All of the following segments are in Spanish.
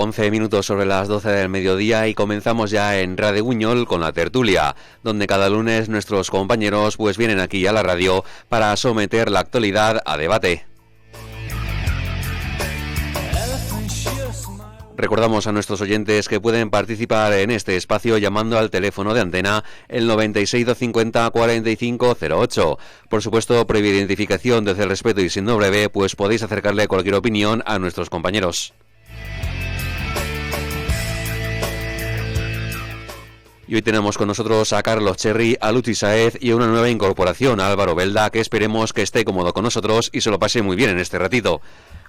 11 minutos sobre las 12 del mediodía y comenzamos ya en Radio Buñol con la tertulia, donde cada lunes nuestros compañeros pues vienen aquí a la radio para someter la actualidad a debate. Recordamos a nuestros oyentes que pueden participar en este espacio llamando al teléfono de antena el 96 250 4508. Por supuesto, previa identificación, desde el respeto y siendo breve, pues podéis acercarle cualquier opinión a nuestros compañeros. Y hoy tenemos con nosotros a Carlos Cherry, a Luchi Sáez y a una nueva incorporación, a Álvaro Belda, que esperemos que esté cómodo con nosotros y se lo pase muy bien en este ratito.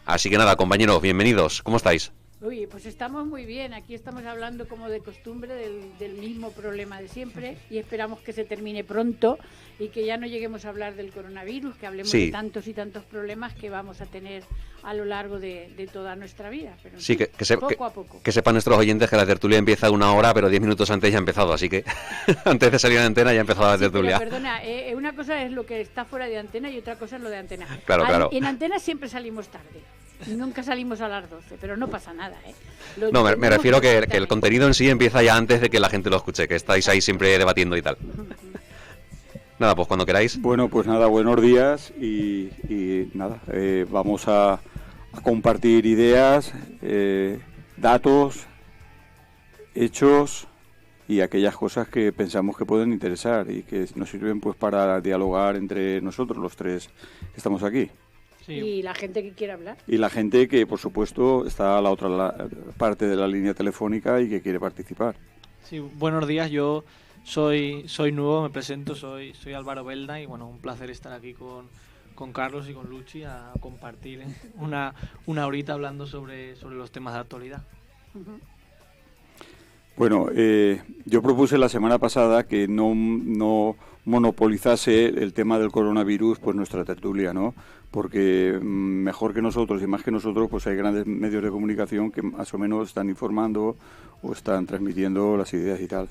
Así que nada, compañeros, bienvenidos. ¿Cómo estáis? Uy, pues estamos muy bien. Aquí estamos hablando como de costumbre del mismo problema de siempre y esperamos que se termine pronto y que ya no lleguemos a hablar del coronavirus, que hablemos de tantos y tantos problemas que vamos a tener a lo largo de toda nuestra vida. Pero sí, poco a poco. Que sepan nuestros oyentes que la tertulia empieza 1 hora, pero 10 minutos antes ya ha empezado, así que antes de salir a la antena ya ha empezado la tertulia. Pero perdona, una cosa es lo que está fuera de antena y otra cosa es lo de antena. Claro. En antena siempre salimos tarde. Nunca salimos a las 12, pero no pasa nada, ¿eh? No, me refiero que el contenido en sí empieza ya antes de que la gente lo escuche, que estáis ahí siempre debatiendo y tal. Nada, pues cuando queráis. Bueno, pues nada, buenos días y nada, vamos a compartir ideas, datos, hechos y aquellas cosas que pensamos que pueden interesar y que nos sirven pues para dialogar entre nosotros, los tres que estamos aquí. Sí. Y la gente que quiera hablar. Y la gente que, por supuesto, está a la otra parte de la línea telefónica y que quiere participar. Sí, buenos días, yo soy nuevo, me presento, soy Álvaro Belda y bueno, un placer estar aquí con Carlos y con Luchi a compartir una horita hablando sobre los temas de actualidad. Uh-huh. Bueno, yo propuse la semana pasada que no monopolizase el tema del coronavirus pues nuestra tertulia, ¿no? Porque mejor que nosotros y más que nosotros pues hay grandes medios de comunicación que más o menos están informando o están transmitiendo las ideas y tal.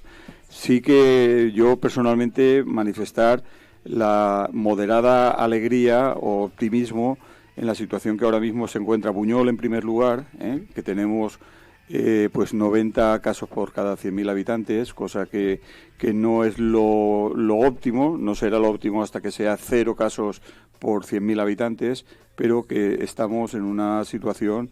Sí que yo personalmente manifestar la moderada alegría o optimismo en la situación que ahora mismo se encuentra Buñol en primer lugar, que tenemos pues 90 casos por cada 100.000 habitantes, cosa que no es lo óptimo, no será lo óptimo hasta que sea 0 casos por 100.000 habitantes, pero que estamos en una situación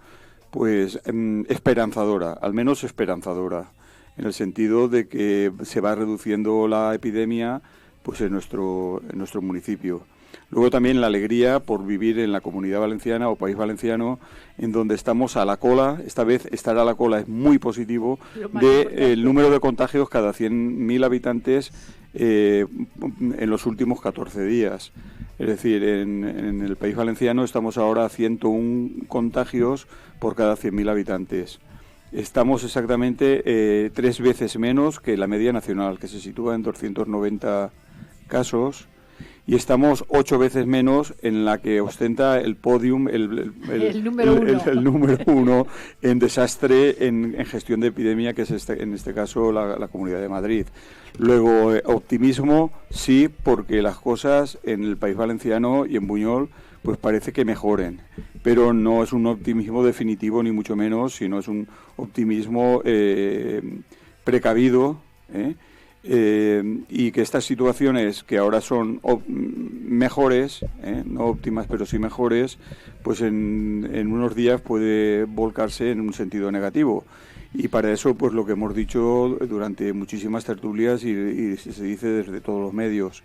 pues esperanzadora, al menos esperanzadora, en el sentido de que se va reduciendo la epidemia pues en nuestro municipio. Luego también la alegría por vivir en la Comunidad Valenciana o País Valenciano, en donde estamos a la cola. Esta vez estar a la cola es muy positivo del número de contagios cada 100.000 habitantes en los últimos 14 días. Es decir, en el País Valenciano estamos ahora a 101 contagios por cada 100.000 habitantes. Estamos exactamente 3 veces menos que la media nacional, que se sitúa en 290 casos. Y estamos 8 veces menos en la que ostenta el podium, el número uno en desastre en gestión de epidemia, que es en este caso la Comunidad de Madrid. Luego, optimismo, sí, porque las cosas en el País Valenciano y en Buñol pues parece que mejoren, pero no es un optimismo definitivo ni mucho menos, sino es un optimismo precavido, y que estas situaciones que ahora son mejores, no óptimas pero sí mejores, pues en unos días puede volcarse en un sentido negativo. Y para eso pues lo que hemos dicho durante muchísimas tertulias y se dice desde todos los medios,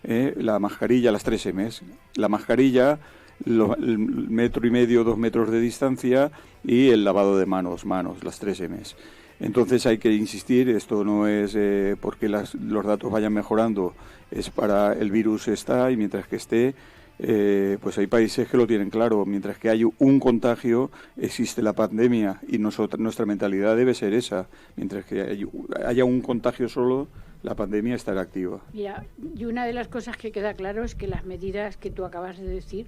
la mascarilla, las 3 M's, la mascarilla, el 1,5 metros, 2 metros de distancia y el lavado de manos, las 3 M's. Entonces hay que insistir, esto no es porque los datos vayan mejorando, es para el virus está y mientras que esté, pues hay países que lo tienen claro, mientras que hay un contagio existe la pandemia y nuestra mentalidad debe ser esa, mientras que haya un contagio solo, la pandemia estará activa. Mira, y una de las cosas que queda claro es que las medidas que tú acabas de decir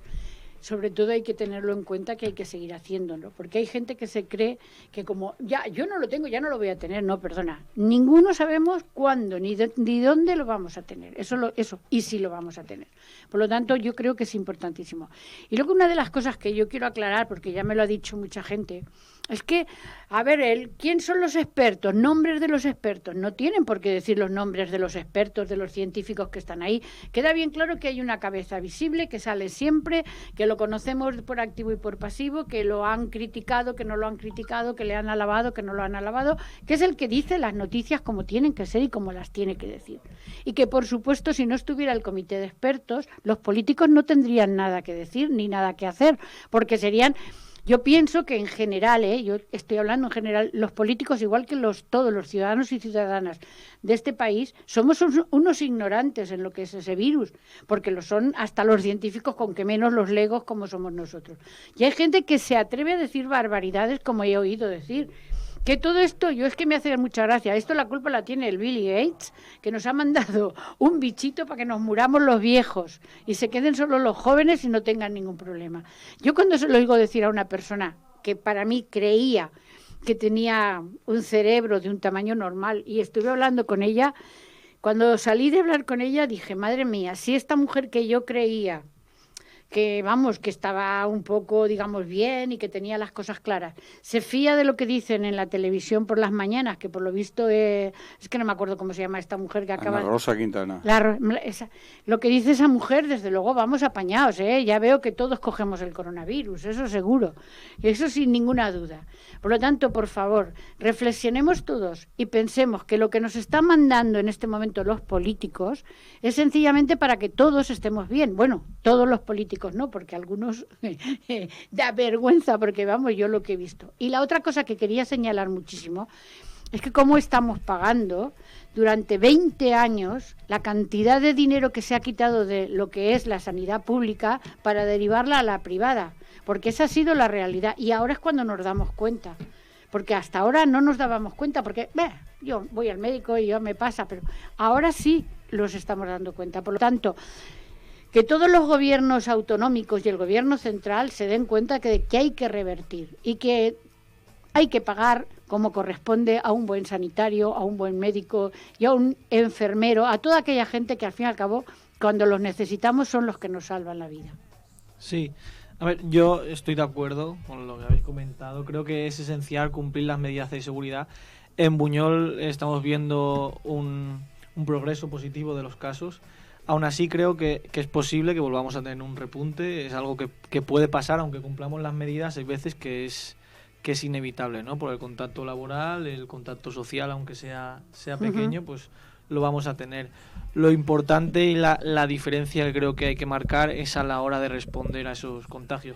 sobre todo hay que tenerlo en cuenta, que hay que seguir haciéndolo, porque hay gente que se cree que como ya yo no lo tengo, ya no lo voy a tener. No, perdona, ninguno sabemos cuándo ni dónde lo vamos a tener, eso y si lo vamos a tener. Por lo tanto, yo creo que es importantísimo. Y luego una de las cosas que yo quiero aclarar, porque ya me lo ha dicho mucha gente, es que, a ver, ¿quién son los expertos? Nombres de los expertos. No tienen por qué decir los nombres de los expertos, de los científicos que están ahí. Queda bien claro que hay una cabeza visible, que sale siempre, que lo conocemos por activo y por pasivo, que lo han criticado, que no lo han criticado, que le han alabado, que no lo han alabado, que es el que dice las noticias como tienen que ser y como las tiene que decir. Y que, por supuesto, si no estuviera el comité de expertos, los políticos no tendrían nada que decir ni nada que hacer, porque serían... Yo pienso que en general, yo estoy hablando en general, los políticos, igual que todos los ciudadanos y ciudadanas de este país, somos unos ignorantes en lo que es ese virus, porque lo son hasta los científicos, con que menos los legos como somos nosotros. Y hay gente que se atreve a decir barbaridades, como he oído decir. Que todo esto, yo es que me hace mucha gracia, esto la culpa la tiene el Bill Gates, que nos ha mandado un bichito para que nos muramos los viejos y se queden solo los jóvenes y no tengan ningún problema. Yo cuando se lo oigo decir a una persona que para mí creía que tenía un cerebro de un tamaño normal y estuve hablando con ella, cuando salí de hablar con ella dije, madre mía, si esta mujer que yo creía que estaba un poco, digamos, bien y que tenía las cosas claras, se fía de lo que dicen en la televisión por las mañanas, que por lo visto es que no me acuerdo cómo se llama esta mujer que acaba... Ana Rosa Quintana. Lo que dice esa mujer, desde luego, vamos apañados, ya veo que todos cogemos el coronavirus, eso seguro, eso sin ninguna duda. Por lo tanto, por favor, reflexionemos todos y pensemos que lo que nos están mandando en este momento los políticos es sencillamente para que todos estemos bien. Bueno, todos los políticos no, porque algunos da vergüenza, porque yo lo que he visto. Y la otra cosa que quería señalar muchísimo es que cómo estamos pagando durante 20 años la cantidad de dinero que se ha quitado de lo que es la sanidad pública para derivarla a la privada, porque esa ha sido la realidad y ahora es cuando nos damos cuenta, porque hasta ahora no nos dábamos cuenta, porque yo voy al médico y ya me pasa, pero ahora sí los estamos dando cuenta. Por lo tanto, que todos los gobiernos autonómicos y el gobierno central se den cuenta que hay que revertir y que hay que pagar como corresponde a un buen sanitario, a un buen médico y a un enfermero, a toda aquella gente que al fin y al cabo, cuando los necesitamos, son los que nos salvan la vida. Sí, a ver, yo estoy de acuerdo con lo que habéis comentado. Creo que es esencial cumplir las medidas de seguridad. En Buñol estamos viendo un progreso positivo de los casos. Aún así creo que es posible que volvamos a tener un repunte, es algo que puede pasar, aunque cumplamos las medidas, hay veces que es inevitable, ¿no? Por el contacto laboral, el contacto social, aunque sea pequeño, pues lo vamos a tener. Lo importante y la diferencia que creo que hay que marcar es a la hora de responder a esos contagios.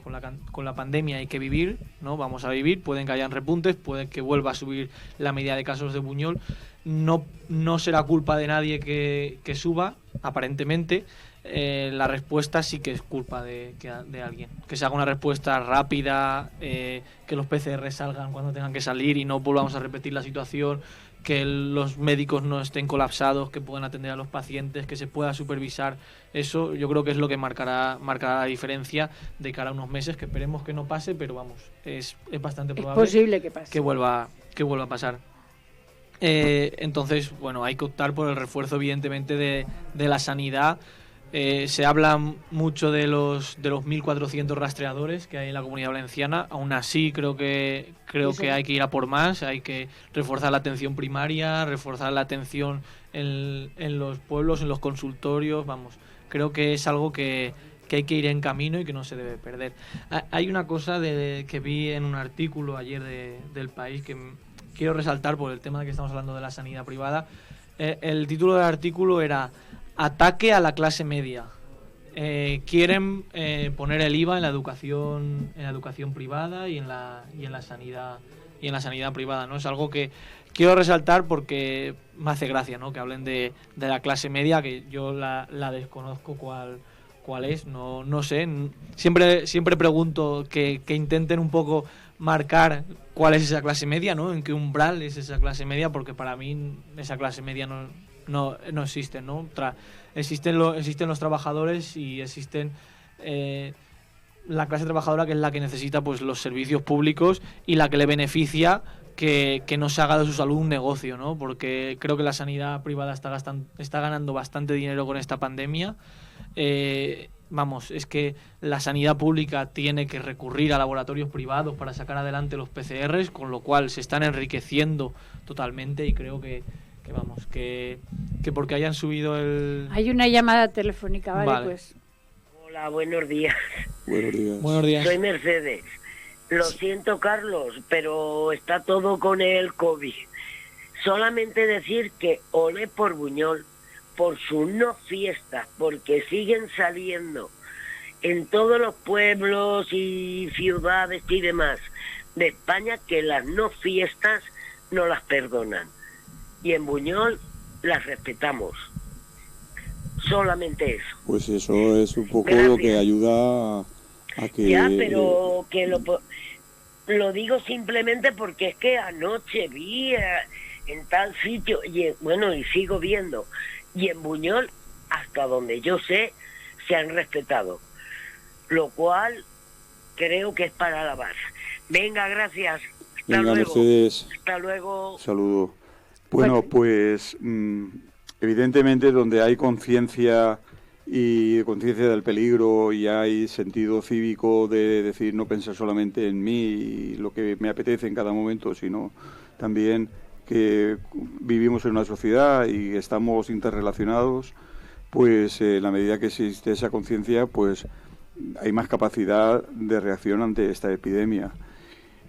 Con la pandemia hay que vivir, ¿no? Vamos a vivir, pueden que hayan repuntes, puede que vuelva a subir la medida de casos de Buñol. No será culpa de nadie que suba, aparentemente. La respuesta sí que es culpa de alguien. Que se haga una respuesta rápida, que los PCR salgan cuando tengan que salir y no volvamos a repetir la situación, que los médicos no estén colapsados, que puedan atender a los pacientes, que se pueda supervisar. Eso yo creo que es lo que marcará la diferencia de cara a unos meses, que esperemos que no pase, pero vamos, es bastante probable, es posible que pase, que vuelva a pasar. Entonces, bueno, hay que optar por el refuerzo, evidentemente, de la sanidad. Se habla mucho de los 1.400 rastreadores que hay en la Comunidad Valenciana. Aún así, creo que hay que ir a por más. Hay que reforzar la atención primaria, reforzar la atención en los pueblos, en los consultorios. Vamos, creo que es algo que hay que ir en camino y que no se debe perder. Hay una cosa que vi en un artículo ayer del País que quiero resaltar por el tema de que estamos hablando de la sanidad privada. El título del artículo era Ataque a la clase media. Quieren poner el IVA en la educación privada y en la sanidad privada, ¿no? Es algo que quiero resaltar porque me hace gracia, ¿no? Que hablen de la clase media, que yo la desconozco cuál es, no sé. Siempre pregunto que intenten un poco marcar cuál es esa clase media, ¿no? En qué umbral es esa clase media, porque para mí esa clase media no existen, ¿no? Existen los trabajadores y existen la clase trabajadora, que es la que necesita pues los servicios públicos y la que le beneficia que no se haga de su salud un negocio, ¿no? Porque creo que la sanidad privada está ganando bastante dinero con esta pandemia. Es que la sanidad pública tiene que recurrir a laboratorios privados para sacar adelante los PCRs, con lo cual se están enriqueciendo totalmente, y creo que porque hayan subido el... Hay una llamada telefónica, vale. Pues. Hola, buenos días. Buenos días. Soy Mercedes. Lo siento, Carlos, pero está todo con el COVID. Solamente decir que olé por Buñol, por sus no fiestas, porque siguen saliendo en todos los pueblos y ciudades y demás de España, que las no fiestas no las perdonan. Y en Buñol las respetamos. Solamente eso. Pues eso es un poco Gracias. Lo que ayuda a que... Ya, pero que lo digo simplemente porque es que anoche vi en tal sitio, y sigo viendo, y en Buñol, hasta donde yo sé, se han respetado. Lo cual creo que es para alabar. Venga, gracias. Hasta luego. Mercedes. Hasta luego. Saludo. Bueno, pues evidentemente donde hay conciencia y conciencia del peligro y hay sentido cívico de decir no pensar solamente en mí y lo que me apetece en cada momento, sino también que vivimos en una sociedad y estamos interrelacionados, pues en la medida que existe esa conciencia, pues hay más capacidad de reacción ante esta epidemia.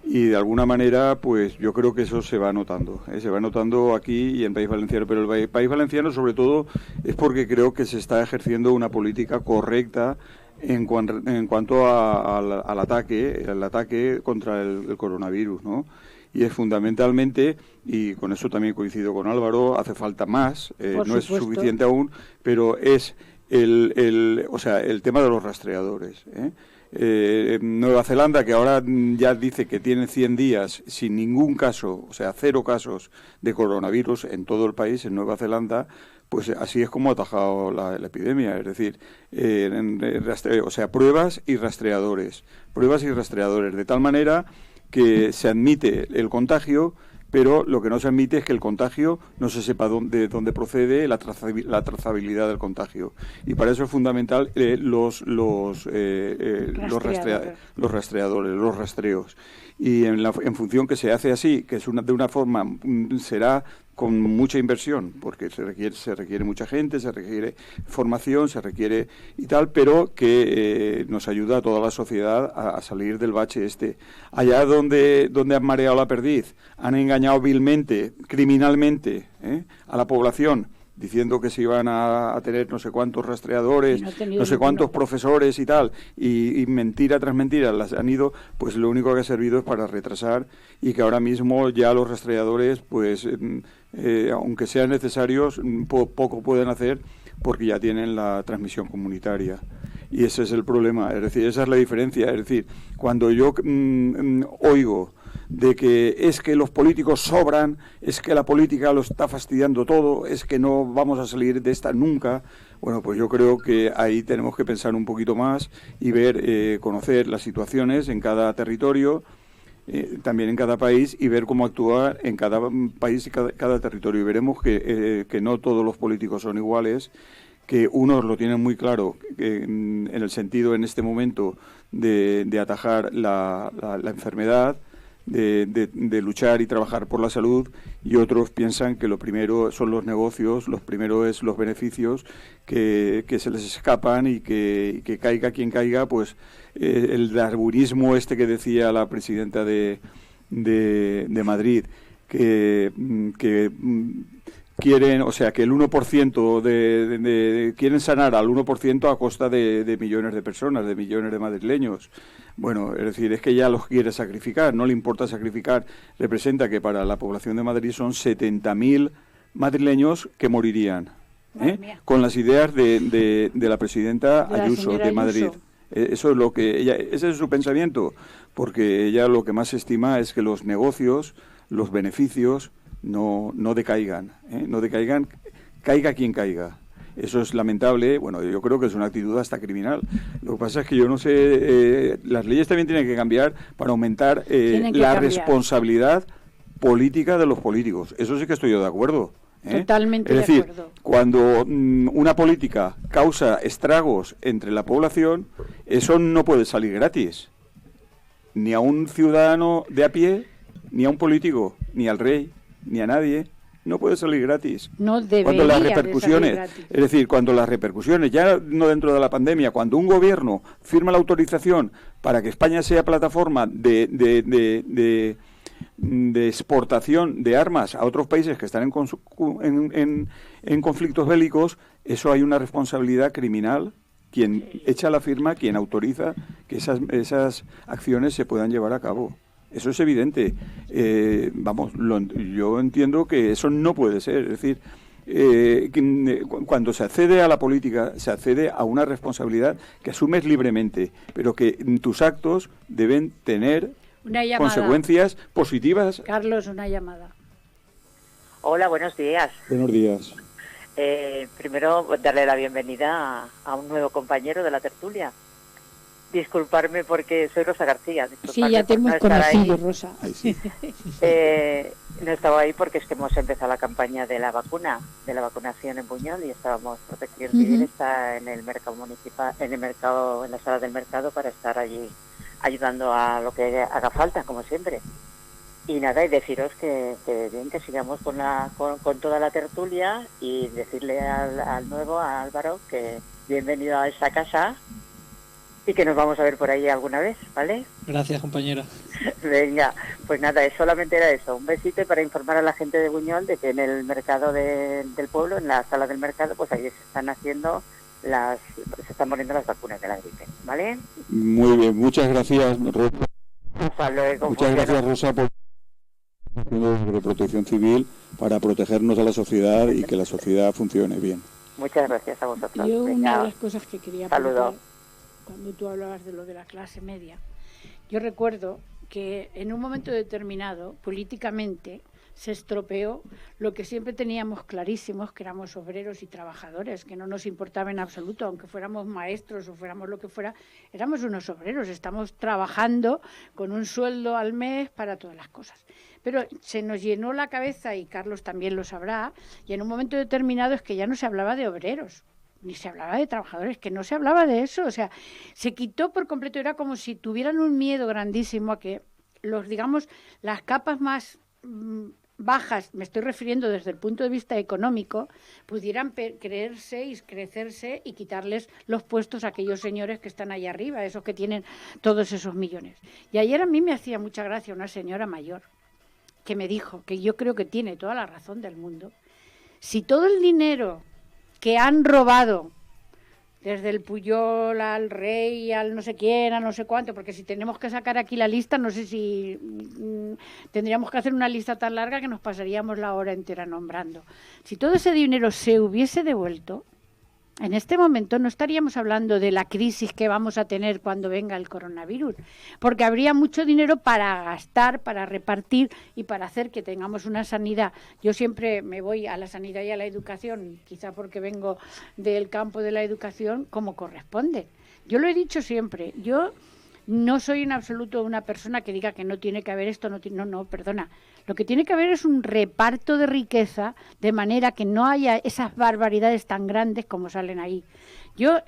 Y de alguna manera, pues yo creo que eso se va notando. Se va notando aquí y en País Valenciano, pero el País Valenciano sobre todo es porque creo que se está ejerciendo una política correcta en cuanto al ataque contra el coronavirus, ¿no? Y es fundamentalmente, y con eso también coincido con Álvaro, hace falta más, no es suficiente aún, pero es el tema de los rastreadores, Nueva Zelanda, que ahora ya dice que tiene 100 días sin ningún caso, o sea, 0 casos de coronavirus en todo el país, en Nueva Zelanda, pues así es como ha atajado la epidemia, es decir, pruebas y rastreadores, de tal manera que se admite el contagio, pero lo que no se admite es que el contagio no se sepa de dónde procede la trazabilidad del contagio. Y para eso es fundamental los rastreadores, los rastreos. Y en función que se hace así, que es de una forma, será con mucha inversión, porque se requiere mucha gente, se requiere formación, se requiere y tal, pero que nos ayuda a toda la sociedad a salir del bache este. Allá donde han mareado la perdiz, han engañado vilmente, criminalmente, a la población, diciendo que se iban a tener no sé cuántos rastreadores, no sé cuántos profesores y tal, y mentira tras mentira las han ido, pues lo único que ha servido es para retrasar, y que ahora mismo ya los rastreadores, pues aunque sean necesarios, poco pueden hacer porque ya tienen la transmisión comunitaria. Y ese es el problema, es decir, esa es la diferencia. Es decir, cuando yo oigo de que es que los políticos sobran, es que la política lo está fastidiando todo, es que no vamos a salir de esta nunca, bueno, pues yo creo que ahí tenemos que pensar un poquito más y ver, conocer las situaciones en cada territorio, también en cada país, y ver cómo actuar en cada país y cada territorio. Y veremos que no todos los políticos son iguales, que unos lo tienen muy claro en el sentido en este momento de atajar la enfermedad, de luchar y trabajar por la salud, y otros piensan que lo primero son los negocios, lo primero es los beneficios que se les escapan, y que caiga quien caiga, pues el darwinismo este que decía la presidenta de Madrid, que quieren, o sea, que el 1% quieren sanar al 1% a costa de millones de personas, de millones de madrileños. Bueno, es decir, es que ya los quiere sacrificar, no le importa sacrificar. Representa que para la población de Madrid son 70.000 madrileños que morirían, con las ideas de la presidenta Ayuso, de Madrid. Eso es lo que ese es su pensamiento, porque ella lo que más estima es que los negocios, los beneficios no decaigan, caiga quien caiga. Eso es lamentable. Bueno, yo creo que es una actitud hasta criminal. Lo que pasa es que yo no sé, las leyes también tienen que cambiar para aumentar la responsabilidad política de los políticos. Eso sí que estoy yo de acuerdo. Totalmente es decir, de acuerdo. Cuando una política causa estragos entre la población, eso no puede salir gratis. Ni a un ciudadano de a pie, ni a un político, ni al rey, ni a nadie. No puede salir gratis. No debería cuando las repercusiones, de salir gratis. Es decir, cuando las repercusiones, ya no dentro de la pandemia, cuando un gobierno firma la autorización para que España sea plataforma de exportación de armas a otros países que están en conflictos bélicos, eso hay una responsabilidad criminal. Quien echa la firma, quien autoriza que esas acciones se puedan llevar a cabo. Eso es evidente. Yo entiendo que eso no puede ser. Es decir, cuando se accede a la política, se accede a una responsabilidad que asumes libremente, pero que tus actos deben tener consecuencias positivas. Carlos, una llamada. Hola, buenos días. Buenos días. Primero, darle la bienvenida a un nuevo compañero de la tertulia. Disculparme porque soy Rosa García. Sí, ya te hemos conocido, Rosa. Sí. No estaba ahí porque es que hemos empezado la campaña de la vacunación en Buñol, y estábamos, Protección Civil está en el mercado municipal, en la sala del mercado, para estar allí ayudando a lo que haga falta, como siempre. Y nada, y deciros que bien, que sigamos con toda la tertulia, y decirle al nuevo, a Álvaro, que bienvenido a esa casa y que nos vamos a ver por ahí alguna vez, ¿vale? Gracias, compañera. Venga, pues nada, solamente era eso, un besito para informar a la gente de Buñol de que en el mercado del pueblo, en la sala del mercado, pues ahí se están haciendo se están poniendo las vacunas de la gripe, ¿vale? Muy bien, muchas gracias, Rosa. Hasta luego. Muchas gracias, Rosa, por de Protección Civil para protegernos a la sociedad y que la sociedad funcione bien. Muchas gracias a vosotros. Yo una de las cosas que quería Saludos. Cuando tú hablabas de lo de la clase media, yo recuerdo que en un momento determinado, políticamente, se estropeó lo que siempre teníamos clarísimos, que éramos obreros y trabajadores, que no nos importaba en absoluto, aunque fuéramos maestros o fuéramos lo que fuera, éramos unos obreros, estamos trabajando con un sueldo al mes para todas las cosas. Pero se nos llenó la cabeza, y Carlos también lo sabrá, y en un momento determinado es que ya no se hablaba de obreros, ni se hablaba de trabajadores, que no se hablaba de eso, o sea, se quitó por completo, era como si tuvieran un miedo grandísimo a que las capas más bajas, me estoy refiriendo desde el punto de vista económico, pudieran creerse y crecerse y quitarles los puestos a aquellos señores que están allá arriba, esos que tienen todos esos millones. Y ayer a mí me hacía mucha gracia una señora mayor que me dijo, que yo creo que tiene toda la razón del mundo, si todo el dinero que han robado, desde el Puyol al Rey, al no sé quién, a no sé cuánto, porque si tenemos que sacar aquí la lista, no sé si tendríamos que hacer una lista tan larga que nos pasaríamos la hora entera nombrando. Si todo ese dinero se hubiese devuelto, en este momento no estaríamos hablando de la crisis que vamos a tener cuando venga el coronavirus, porque habría mucho dinero para gastar, para repartir y para hacer que tengamos una sanidad. Yo siempre me voy a la sanidad y a la educación, quizá porque vengo del campo de la educación, como corresponde. Yo lo he dicho siempre, yo no soy en absoluto una persona que diga que no tiene que haber esto, no, perdona. Lo que tiene que haber es un reparto de riqueza de manera que no haya esas barbaridades tan grandes como salen ahí. Yo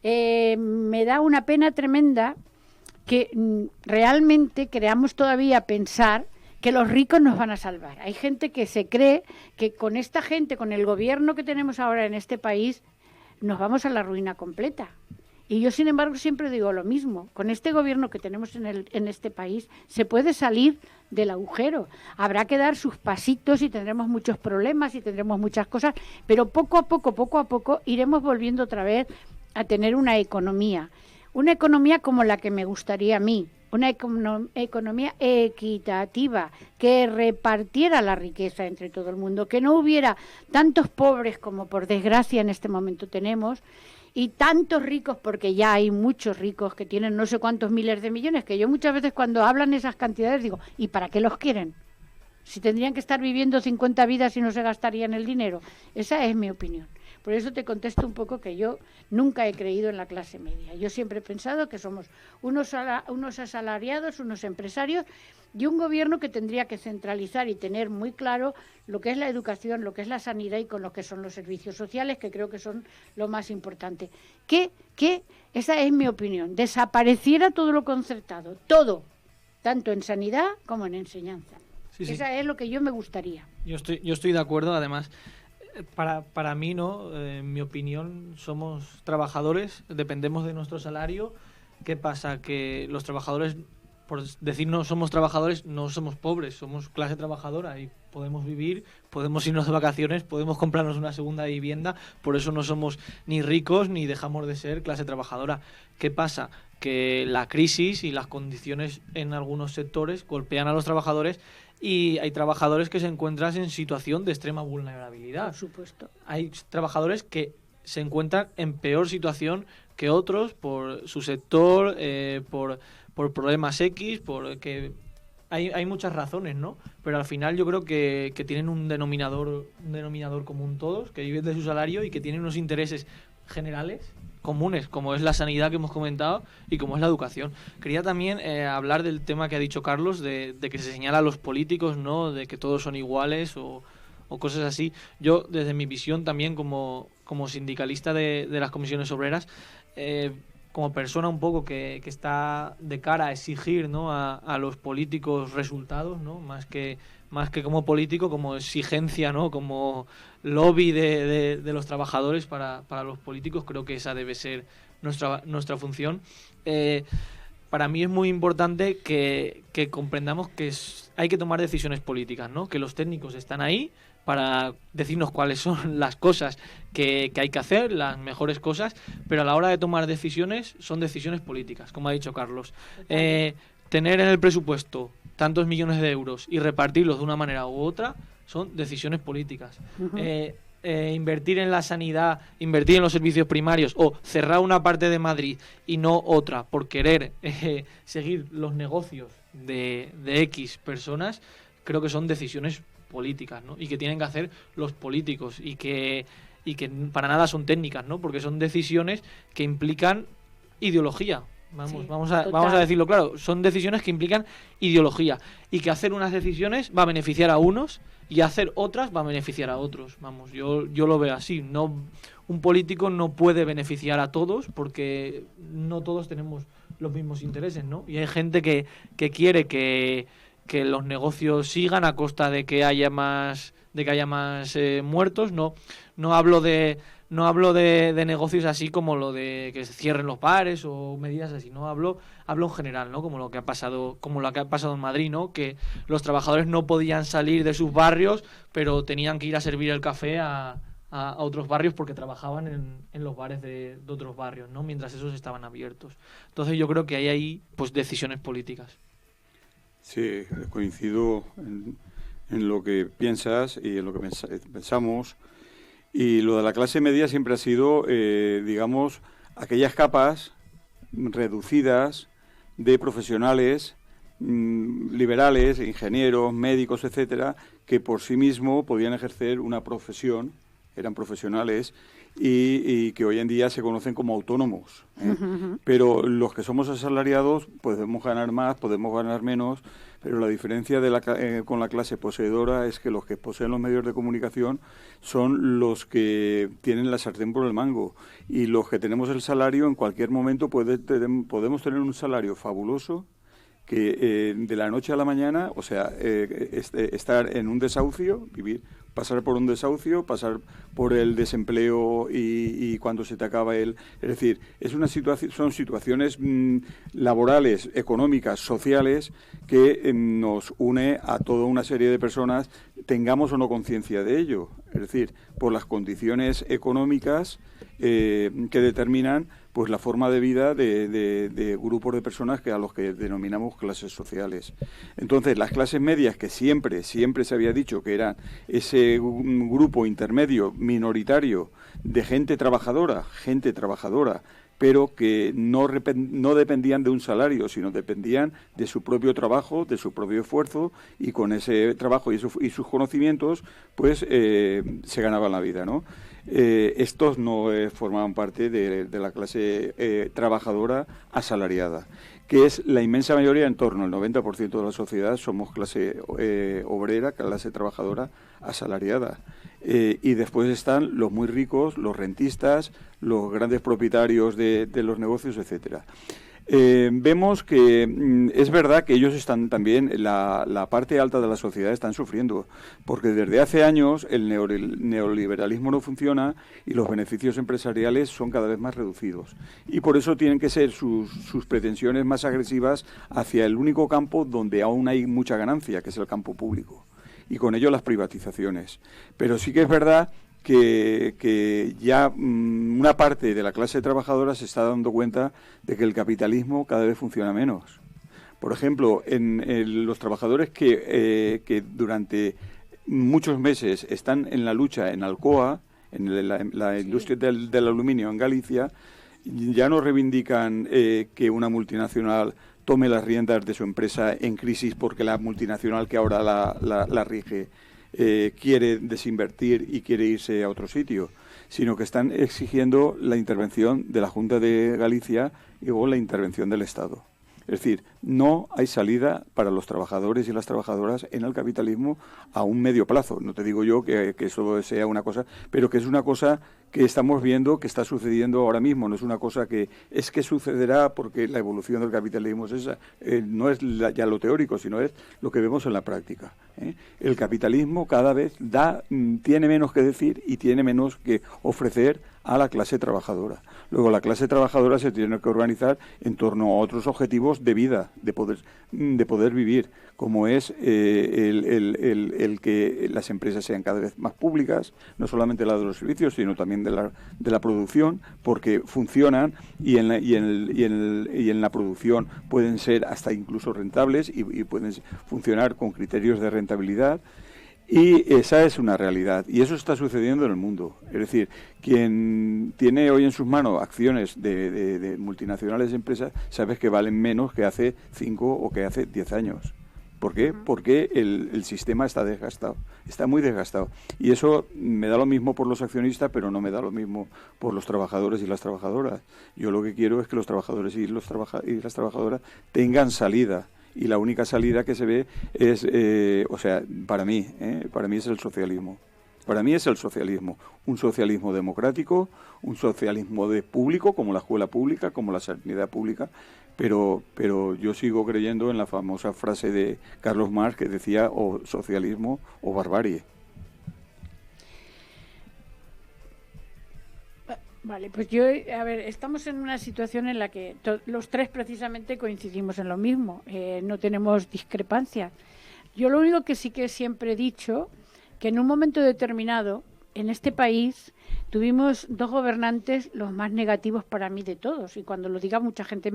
me da una pena tremenda que realmente creamos todavía pensar que los ricos nos van a salvar. Hay gente que se cree que con esta gente, con el gobierno que tenemos ahora en este país, nos vamos a la ruina completa. Y yo, sin embargo, siempre digo lo mismo. Con este gobierno que tenemos en este país, se puede salir del agujero. Habrá que dar sus pasitos y tendremos muchos problemas y tendremos muchas cosas, pero poco a poco, iremos volviendo otra vez a tener una economía como la que me gustaría a mí, una economía equitativa, que repartiera la riqueza entre todo el mundo, que no hubiera tantos pobres como por desgracia en este momento tenemos, y tantos ricos, porque ya hay muchos ricos que tienen no sé cuántos miles de millones, que yo muchas veces cuando hablan esas cantidades digo, ¿y para qué los quieren? Si tendrían que estar viviendo 50 vidas y no se gastarían el dinero. Esa es mi opinión. Por eso te contesto un poco que yo nunca he creído en la clase media. Yo siempre he pensado que somos unos asalariados, unos empresarios y un gobierno que tendría que centralizar y tener muy claro lo que es la educación, lo que es la sanidad y con lo que son los servicios sociales, que creo que son lo más importante. Que esa es mi opinión, desapareciera todo lo concertado, todo, tanto en sanidad como en enseñanza. Sí. Esa es lo que yo me gustaría. Yo estoy de acuerdo, además, para mí, ¿no? En mi opinión, somos trabajadores, dependemos de nuestro salario. ¿Qué pasa? Que los trabajadores, por decir no somos trabajadores, no somos pobres, somos clase trabajadora y podemos vivir, podemos irnos de vacaciones, podemos comprarnos una segunda vivienda, por eso no somos ni ricos ni dejamos de ser clase trabajadora. ¿Qué pasa? Que la crisis y las condiciones en algunos sectores golpean a los trabajadores y hay trabajadores que se encuentran en situación de extrema vulnerabilidad. Por supuesto. Hay trabajadores que se encuentran en peor situación que otros por su sector, por problemas X, porque hay muchas razones, ¿no? Pero al final yo creo que tienen un denominador común todos, que viven de su salario y que tienen unos intereses generales comunes, como es la sanidad que hemos comentado y como es la educación. Quería también hablar del tema que ha dicho Carlos, de que se señala a los políticos, ¿no? De que todos son iguales o cosas así. Yo, desde mi visión también como sindicalista de las comisiones obreras, como persona un poco que está de cara a exigir, ¿no? a los políticos resultados, ¿no? Más que como político, como exigencia, ¿no? Como lobby de los trabajadores para los políticos, creo que esa debe ser nuestra función. Para mí es muy importante que comprendamos que hay que tomar decisiones políticas, ¿no? Que los técnicos están ahí para decirnos cuáles son las cosas que hay que hacer, las mejores cosas, pero a la hora de tomar decisiones son decisiones políticas, como ha dicho Carlos. Tener en el presupuesto tantos millones de euros y repartirlos de una manera u otra son decisiones políticas. Uh-huh. Invertir en la sanidad, invertir en los servicios primarios o cerrar una parte de Madrid y no otra por querer seguir los negocios de X personas, creo que son decisiones políticas, ¿no? Y que tienen que hacer los políticos y que para nada son técnicas, ¿no? Porque son decisiones que implican ideología. Vamos a decirlo claro, son decisiones que implican ideología y que hacer unas decisiones va a beneficiar a unos y hacer otras va a beneficiar a otros. Vamos, yo lo veo así. No, un político no puede beneficiar a todos porque no todos tenemos los mismos intereses, ¿no? Y hay gente que quiere que los negocios sigan a costa de que haya más muertos. No hablo de negocios así como lo de que se cierren los bares o medidas así, no hablo en general, ¿no? Como lo que ha pasado en Madrid, ¿no? Que los trabajadores no podían salir de sus barrios, pero tenían que ir a servir el café a otros barrios porque trabajaban en los bares de otros barrios, ¿no? Mientras esos estaban abiertos. Entonces yo creo que hay ahí pues decisiones políticas. Sí, coincido en lo que piensas y en lo que pensamos. Y lo de la clase media siempre ha sido, digamos, aquellas capas reducidas de profesionales liberales, ingenieros, médicos, etcétera, que por sí mismos podían ejercer una profesión, eran profesionales y que hoy en día se conocen como autónomos, ¿eh? Uh-huh. Pero los que somos asalariados podemos ganar más, podemos ganar menos, pero la diferencia con la clase poseedora es que los que poseen los medios de comunicación son los que tienen la sartén por el mango y los que tenemos el salario en cualquier momento podemos tener un salario fabuloso que de la noche a la mañana, o sea, estar en un desahucio, pasar por un desahucio, pasar por el desempleo y cuando se te acaba es decir, son situaciones laborales, económicas, sociales que nos une a toda una serie de personas, tengamos o no conciencia de ello, es decir, por las condiciones económicas que determinan pues la forma de vida de grupos de personas a los que denominamos clases sociales. Entonces, las clases medias, que siempre se había dicho que eran ese grupo intermedio, minoritario, de gente trabajadora pero que no dependían de un salario, sino dependían de su propio trabajo, de su propio esfuerzo, y con ese trabajo y sus conocimientos, pues se ganaban la vida, ¿no? Estos no formaban parte de la clase trabajadora asalariada, que es la inmensa mayoría, en torno al 90% de la sociedad, somos clase obrera, clase trabajadora asalariada. Y después están los muy ricos, los rentistas, los grandes propietarios de los negocios, etcétera. Vemos que es verdad que ellos están también, la parte alta de la sociedad están sufriendo, porque desde hace años el neoliberalismo no funciona y los beneficios empresariales son cada vez más reducidos. Y por eso tienen que ser sus pretensiones más agresivas hacia el único campo donde aún hay mucha ganancia, que es el campo público. Y con ello las privatizaciones. Pero sí que es verdad que ya una parte de la clase trabajadora se está dando cuenta de que el capitalismo cada vez funciona menos. Por ejemplo, en los trabajadores que durante muchos meses están en la lucha en Alcoa, en la industria del aluminio en Galicia, ya no reivindican que una multinacional tome las riendas de su empresa en crisis porque la multinacional que ahora la rige quiere desinvertir y quiere irse a otro sitio, sino que están exigiendo la intervención de la Junta de Galicia y luego la intervención del Estado. Es decir, no hay salida para los trabajadores y las trabajadoras en el capitalismo a un medio plazo. No te digo yo que eso sea una cosa, pero que es una cosa que estamos viendo que está sucediendo ahora mismo. No es una cosa que sucederá porque la evolución del capitalismo es esa. No es ya lo teórico, sino es lo que vemos en la práctica. El capitalismo cada vez tiene menos que decir y tiene menos que ofrecer a la clase trabajadora. Luego la clase trabajadora se tiene que organizar en torno a otros objetivos de vida, de poder vivir, como es el que las empresas sean cada vez más públicas, no solamente la de los servicios, sino también de la producción, porque funcionan y en la producción pueden ser hasta incluso rentables y pueden funcionar con criterios de rentabilidad. Y esa es una realidad, y eso está sucediendo en el mundo. Es decir, quien tiene hoy en sus manos acciones de multinacionales de empresas, sabes que valen menos que hace 5 o que hace 10 años. ¿Por qué? Porque el sistema está desgastado, está muy desgastado. Y eso me da lo mismo por los accionistas, pero no me da lo mismo por los trabajadores y las trabajadoras. Yo lo que quiero es que los trabajadores y las trabajadoras tengan salida. Y la única salida que se ve es, para mí es el socialismo. Para mí es el socialismo, un socialismo democrático, un socialismo público, como la escuela pública, como la sanidad pública, pero yo sigo creyendo en la famosa frase de Carlos Marx que decía o socialismo o barbarie. Vale, pues estamos en una situación en la que los tres precisamente coincidimos en lo mismo, no tenemos discrepancias. Yo lo único que sí que siempre he dicho, que en un momento determinado, en este país, tuvimos dos gobernantes los más negativos para mí de todos, y cuando lo diga mucha gente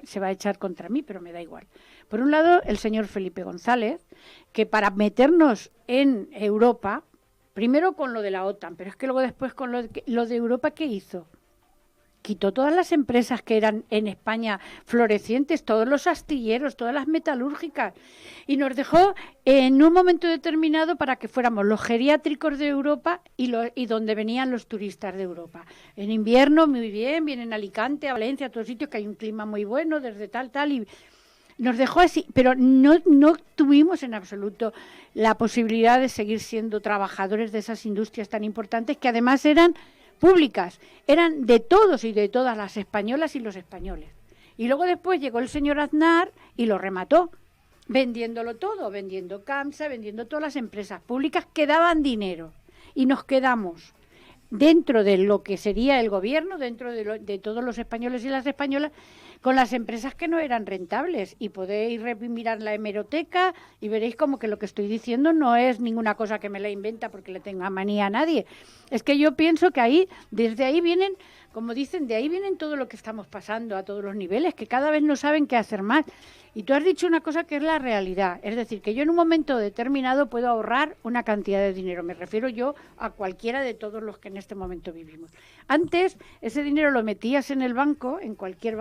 se va a echar contra mí, pero me da igual. Por un lado, el señor Felipe González, que para meternos en Europa, primero con lo de la OTAN, pero es que luego después con lo de Europa, ¿qué hizo? Quitó todas las empresas que eran en España florecientes, todos los astilleros, todas las metalúrgicas, y nos dejó en un momento determinado para que fuéramos los geriátricos de Europa y donde venían los turistas de Europa. En invierno, muy bien, vienen a Alicante, a Valencia, a todos sitios que hay un clima muy bueno, desde tal, y nos dejó así, pero no tuvimos en absoluto la posibilidad de seguir siendo trabajadores de esas industrias tan importantes que además eran públicas, eran de todos y de todas las españolas y los españoles. Y luego después llegó el señor Aznar y lo remató, vendiéndolo todo, vendiendo CAMSA, vendiendo todas las empresas públicas que daban dinero. Y nos quedamos dentro de lo que sería el gobierno, dentro de todos los españoles y las españolas, con las empresas que no eran rentables. Y podéis mirar la hemeroteca y veréis como que lo que estoy diciendo no es ninguna cosa que me la inventa porque le tenga manía a nadie. Es que yo pienso que desde ahí vienen como dicen, de ahí vienen todo lo que estamos pasando a todos los niveles, que cada vez no saben qué hacer más. Y tú has dicho una cosa que es la realidad, es decir, que yo en un momento determinado puedo ahorrar una cantidad de dinero, me refiero yo a cualquiera de todos los que en este momento vivimos. Antes, ese dinero lo metías en el banco, en cualquier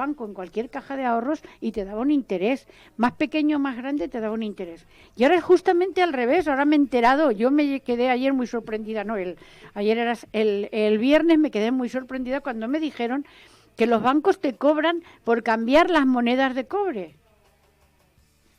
caja de ahorros, y te daba un interés, más pequeño o más grande te daba un interés. Y ahora es justamente al revés, ahora me he enterado, yo me quedé ayer muy sorprendida, el viernes me quedé muy sorprendida cuando me dijeron que los bancos te cobran por cambiar las monedas de cobre.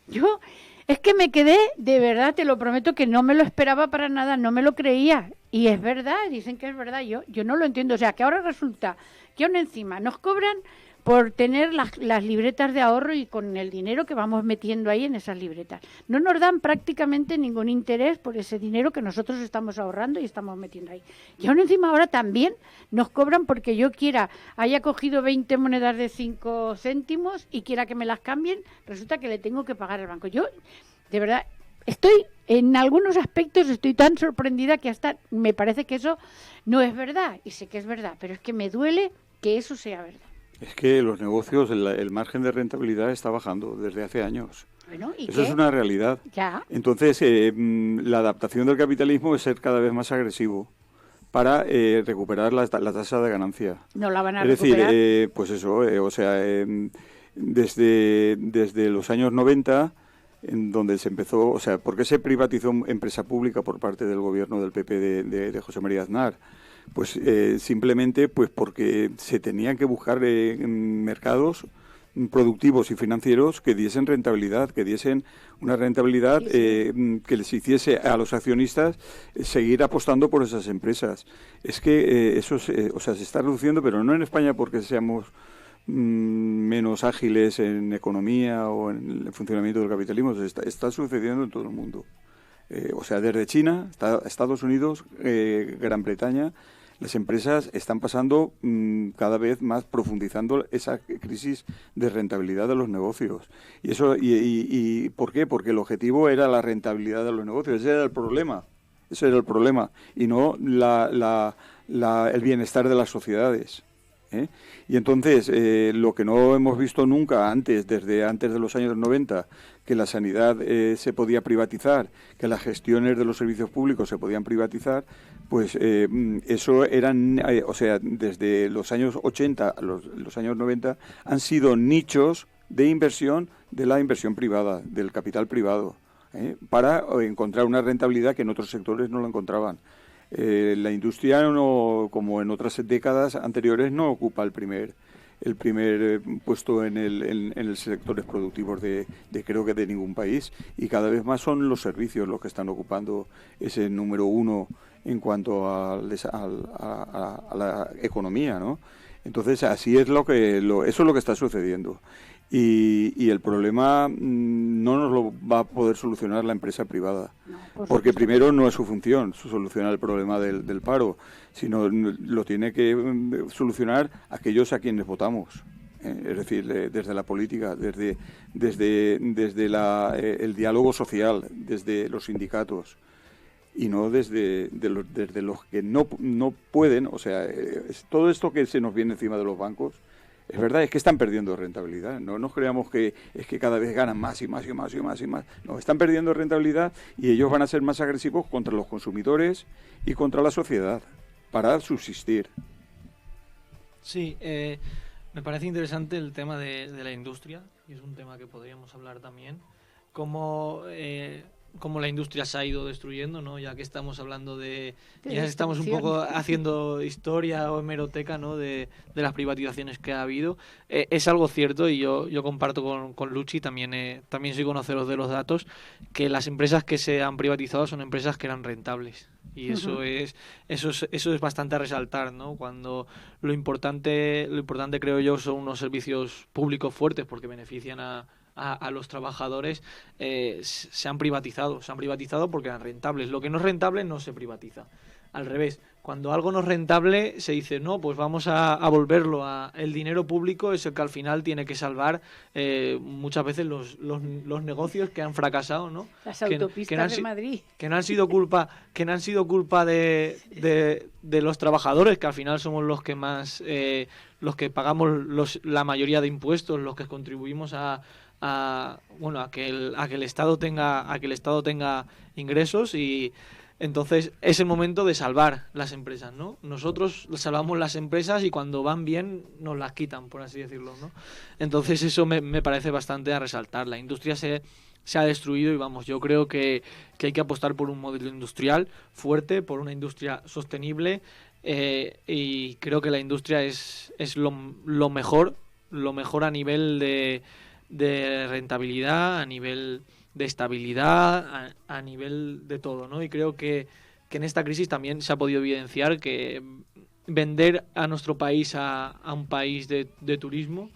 Yo es que me quedé, de verdad, te lo prometo, que no me lo esperaba para nada, no me lo creía. Y es verdad, dicen que es verdad, yo no lo entiendo. O sea, que ahora resulta que aún encima nos cobran por tener las libretas de ahorro y con el dinero que vamos metiendo ahí en esas libretas. No nos dan prácticamente ningún interés por ese dinero que nosotros estamos ahorrando y estamos metiendo ahí. Y aún encima ahora también nos cobran porque yo haya cogido 20 monedas de 5 céntimos y quiera que me las cambien, resulta que le tengo que pagar al banco. Yo, de verdad, en algunos aspectos estoy tan sorprendida que hasta me parece que eso no es verdad. Y sé que es verdad, pero es que me duele que eso sea verdad. Es que los negocios, el margen de rentabilidad está bajando desde hace años. Bueno, ¿y eso qué? Es una realidad. Ya. Entonces, la adaptación del capitalismo es ser cada vez más agresivo para recuperar la tasa de ganancia. No la van a recuperar. Es decir, pues eso, desde los años 90, en donde se empezó, o sea, ¿por qué se privatizó empresa pública por parte del gobierno del PP de José María Aznar? Pues simplemente pues porque se tenían que buscar mercados productivos y financieros que diesen rentabilidad, una rentabilidad que les hiciese a los accionistas seguir apostando por esas empresas. Es que se está reduciendo, pero no en España porque seamos menos ágiles en economía o en el funcionamiento del capitalismo, está sucediendo en todo el mundo. Desde China, Estados Unidos, Gran Bretaña, las empresas están pasando cada vez más, profundizando esa crisis de rentabilidad de los negocios. ¿Y por qué? Porque el objetivo era la rentabilidad de los negocios, ese era el problema, y no el bienestar de las sociedades. Y entonces, lo que no hemos visto nunca desde antes de los años 90, que la sanidad se podía privatizar, que las gestiones de los servicios públicos se podían privatizar, pues eso desde los años 80 a los años 90 han sido nichos de inversión de la inversión privada, del capital privado, para encontrar una rentabilidad que en otros sectores no lo encontraban. La industria, como en otras décadas anteriores, no ocupa el primer puesto en el sectores productivos creo que de ningún país, y cada vez más son los servicios los que están ocupando ese número uno en cuanto a la economía, ¿no? Entonces así es eso es lo que está sucediendo. Y el problema no nos lo va a poder solucionar la empresa privada, porque primero no es su función solucionar el problema del paro, sino lo tiene que solucionar aquellos a quienes votamos, es decir, desde la política, desde el diálogo social, desde los sindicatos, y no desde los que no pueden. O sea, todo esto que se nos viene encima de los bancos, es verdad, es que están perdiendo rentabilidad. No nos creamos que es que cada vez ganan más y más y más y más y más. No, están perdiendo rentabilidad y ellos van a ser más agresivos contra los consumidores y contra la sociedad para subsistir. Sí, me parece interesante el tema de la industria, y es un tema que podríamos hablar también. Cómo la industria se ha ido destruyendo, ¿no? Ya que estamos hablando ya estamos un poco haciendo historia o hemeroteca, ¿no? de las privatizaciones que ha habido. Es algo cierto, y yo comparto con Luchi, también soy conocedor de los datos, que las empresas que se han privatizado son empresas que eran rentables. Y eso es bastante a resaltar, ¿no? Cuando lo importante creo yo son unos servicios públicos fuertes porque benefician a los trabajadores. Se han privatizado porque eran rentables. Lo que no es rentable no se privatiza. al revés. Cuando algo no es rentable, se dice, no, pues vamos a volverlo a... El dinero público es el que al final tiene que salvar muchas veces los negocios que han fracasado, ¿no? Las autopistas de Madrid. Que no han sido culpa de los trabajadores, que al final somos los que más... los que pagamos la mayoría de impuestos, los que contribuimos a que el Estado tenga ingresos. Y entonces es el momento de salvar las empresas, ¿no? Nosotros salvamos las empresas y cuando van bien nos las quitan, por así decirlo, ¿no? Entonces eso me parece bastante a resaltar. La industria se ha destruido y yo creo que hay que apostar por un modelo industrial fuerte, por una industria sostenible, y creo que la industria es lo mejor a nivel de rentabilidad, a nivel de estabilidad, a nivel de todo, ¿no? Y creo que en esta crisis también se ha podido evidenciar que vender a nuestro país a un país de turismo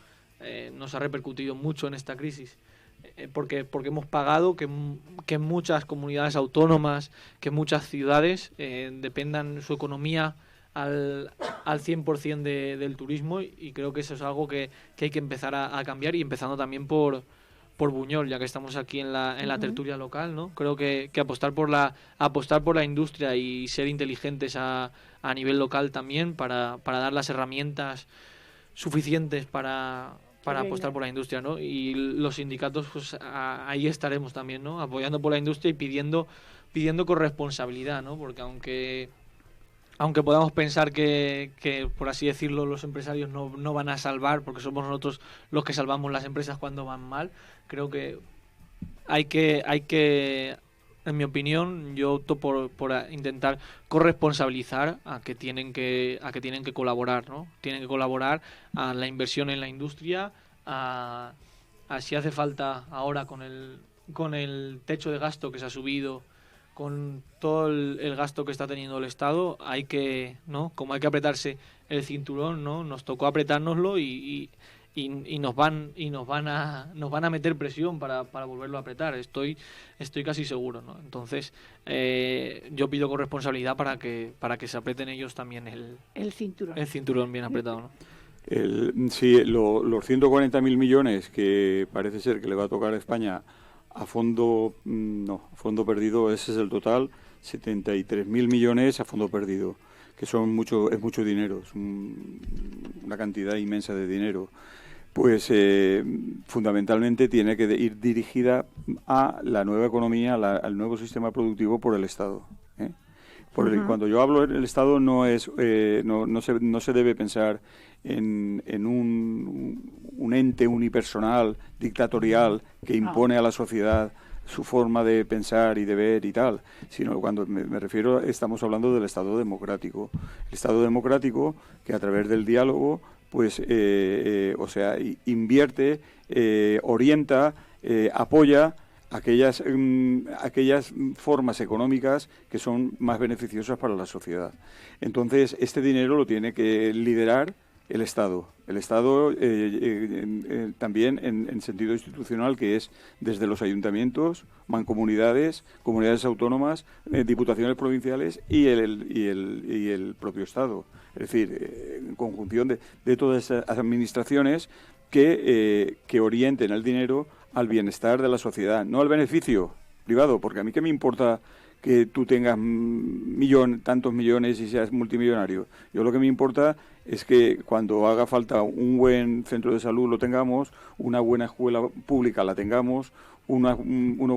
nos ha repercutido mucho en esta crisis. Porque hemos pagado que muchas comunidades autónomas, que muchas ciudades dependan su economía al 100% del turismo, y creo que eso es algo que hay que empezar a cambiar, y empezando también por Buñol, ya que estamos aquí en la tertulia local, ¿no? Creo que apostar por la industria y ser inteligentes a nivel local también para dar las herramientas suficientes para apostar por la industria, ¿no? Y los sindicatos, pues ahí estaremos también, ¿no? Apoyando por la industria y pidiendo corresponsabilidad, ¿no? Porque aunque podamos pensar que, por así decirlo, los empresarios no van a salvar, porque somos nosotros los que salvamos las empresas cuando van mal, creo que hay que, en mi opinión, yo opto por intentar corresponsabilizar a que tienen que colaborar, ¿no? Tienen que colaborar a la inversión en la industria, a si hace falta ahora con el techo de gasto que se ha subido, con todo el gasto que está teniendo el Estado, hay que, ¿no? Como hay que apretarse el cinturón, ¿no? Nos tocó apretárnoslo y nos van a meter presión para volverlo a apretar. Estoy casi seguro, ¿no? Entonces yo pido corresponsabilidad para que se aprieten ellos también el cinturón bien apretado, ¿no? Sí, los 140.000 millones que parece ser que le va a tocar a España a fondo perdido, ese es el total, 73.000 millones a fondo perdido, que es mucho dinero, es una cantidad inmensa de dinero. Pues fundamentalmente tiene que ir dirigida a la nueva economía, al nuevo sistema productivo por el Estado. Cuando yo hablo del Estado no se debe pensar en un ente unipersonal, dictatorial, que impone a la sociedad su forma de pensar y de ver y tal, sino cuando me refiero, estamos hablando del Estado democrático. El Estado democrático que a través del diálogo, pues, invierte, orienta, apoya aquellas formas económicas que son más beneficiosas para la sociedad. Entonces, este dinero lo tiene que liderar el Estado. El Estado también en sentido institucional, que es desde los ayuntamientos, mancomunidades, comunidades autónomas, diputaciones provinciales y el propio Estado. Es decir, en conjunción de todas esas administraciones que orienten el dinero al bienestar de la sociedad, no al beneficio privado, porque a mí qué me importa que tú tengas tantos millones y seas multimillonario. Yo lo que me importa es que cuando haga falta un buen centro de salud lo tengamos, una buena escuela pública la tengamos, unos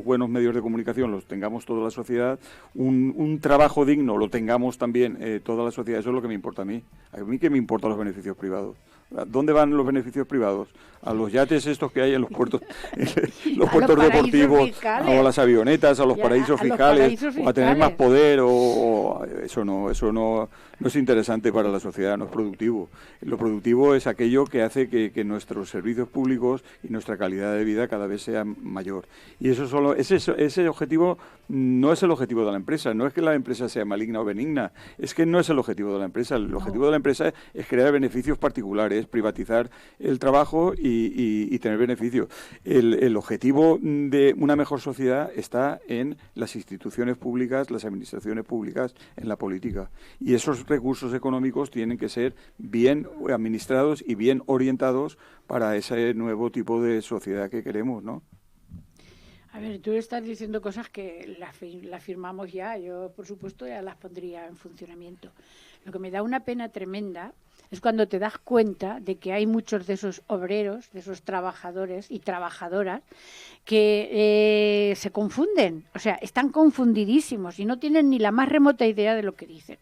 buenos medios de comunicación los tengamos toda la sociedad, un trabajo digno lo tengamos también toda la sociedad. Eso es lo que me importa a mí. A mí qué me importan los beneficios privados. ¿Dónde van los beneficios privados? A los yates estos que hay en los puertos, los puertos deportivos, fiscales, o a las avionetas, a los paraísos fiscales, o a tener más poder, o eso no es interesante para la sociedad, no es productivo. Lo productivo es aquello que hace que nuestros servicios públicos y nuestra calidad de vida cada vez sea mayor. Y ese objetivo no es el objetivo de la empresa, no es que la empresa sea maligna o benigna, es que no es el objetivo de la empresa. El objetivo de la empresa es crear beneficios particulares, es privatizar el trabajo y tener beneficios. El objetivo de una mejor sociedad está en las instituciones públicas, las administraciones públicas, en la política. Y esos recursos económicos tienen que ser bien administrados y bien orientados para ese nuevo tipo de sociedad que queremos, ¿no? A ver, tú estás diciendo cosas que las firmamos ya, yo por supuesto ya las pondría en funcionamiento. Lo que me da una pena tremenda es cuando te das cuenta de que hay muchos de esos obreros, de esos trabajadores y trabajadoras que se confunden, o sea, están confundidísimos y no tienen ni la más remota idea de lo que dicen.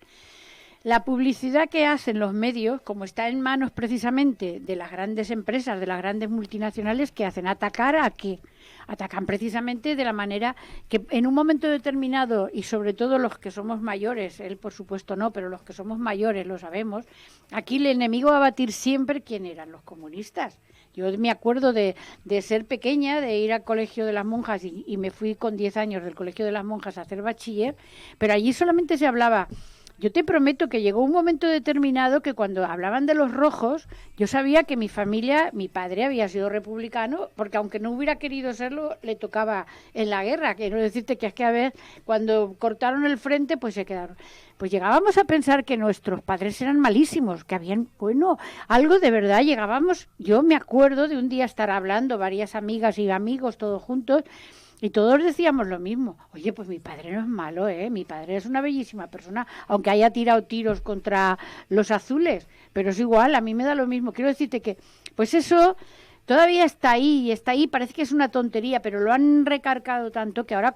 La publicidad que hacen los medios, como está en manos precisamente de las grandes empresas, de las grandes multinacionales, que hacen atacar a qué. Atacan precisamente de la manera que en un momento determinado, y sobre todo los que somos mayores, él por supuesto no, pero los que somos mayores lo sabemos, aquí el enemigo a batir siempre, ¿quién eran? Los comunistas. Yo me acuerdo de ser pequeña, de ir al colegio de las monjas, y me fui con 10 años del colegio de las monjas a hacer bachiller, pero allí solamente se hablaba... Yo te prometo que llegó un momento determinado que cuando hablaban de los rojos, yo sabía que mi familia, mi padre había sido republicano, porque aunque no hubiera querido serlo, le tocaba en la guerra. Quiero decirte que es que a ver, cuando cortaron el frente, pues se quedaron. Pues llegábamos a pensar que nuestros padres eran malísimos, que habían, bueno, algo de verdad, llegábamos, yo me acuerdo de un día estar hablando, varias amigas y amigos todos juntos, y todos decíamos lo mismo. Oye, pues mi padre no es malo, mi padre es una bellísima persona, aunque haya tirado tiros contra los azules, pero es igual, a mí me da lo mismo. Quiero decirte que, pues eso todavía está ahí, parece que es una tontería, pero lo han recargado tanto que ahora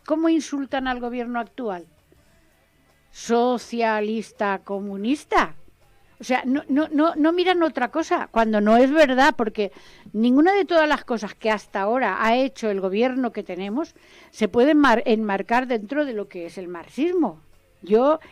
¿cómo insultan al gobierno actual? Socialista, comunista. O sea, no miran otra cosa, cuando no es verdad, porque ninguna de todas las cosas que hasta ahora ha hecho el gobierno que tenemos se puede enmarcar dentro de lo que es el marxismo.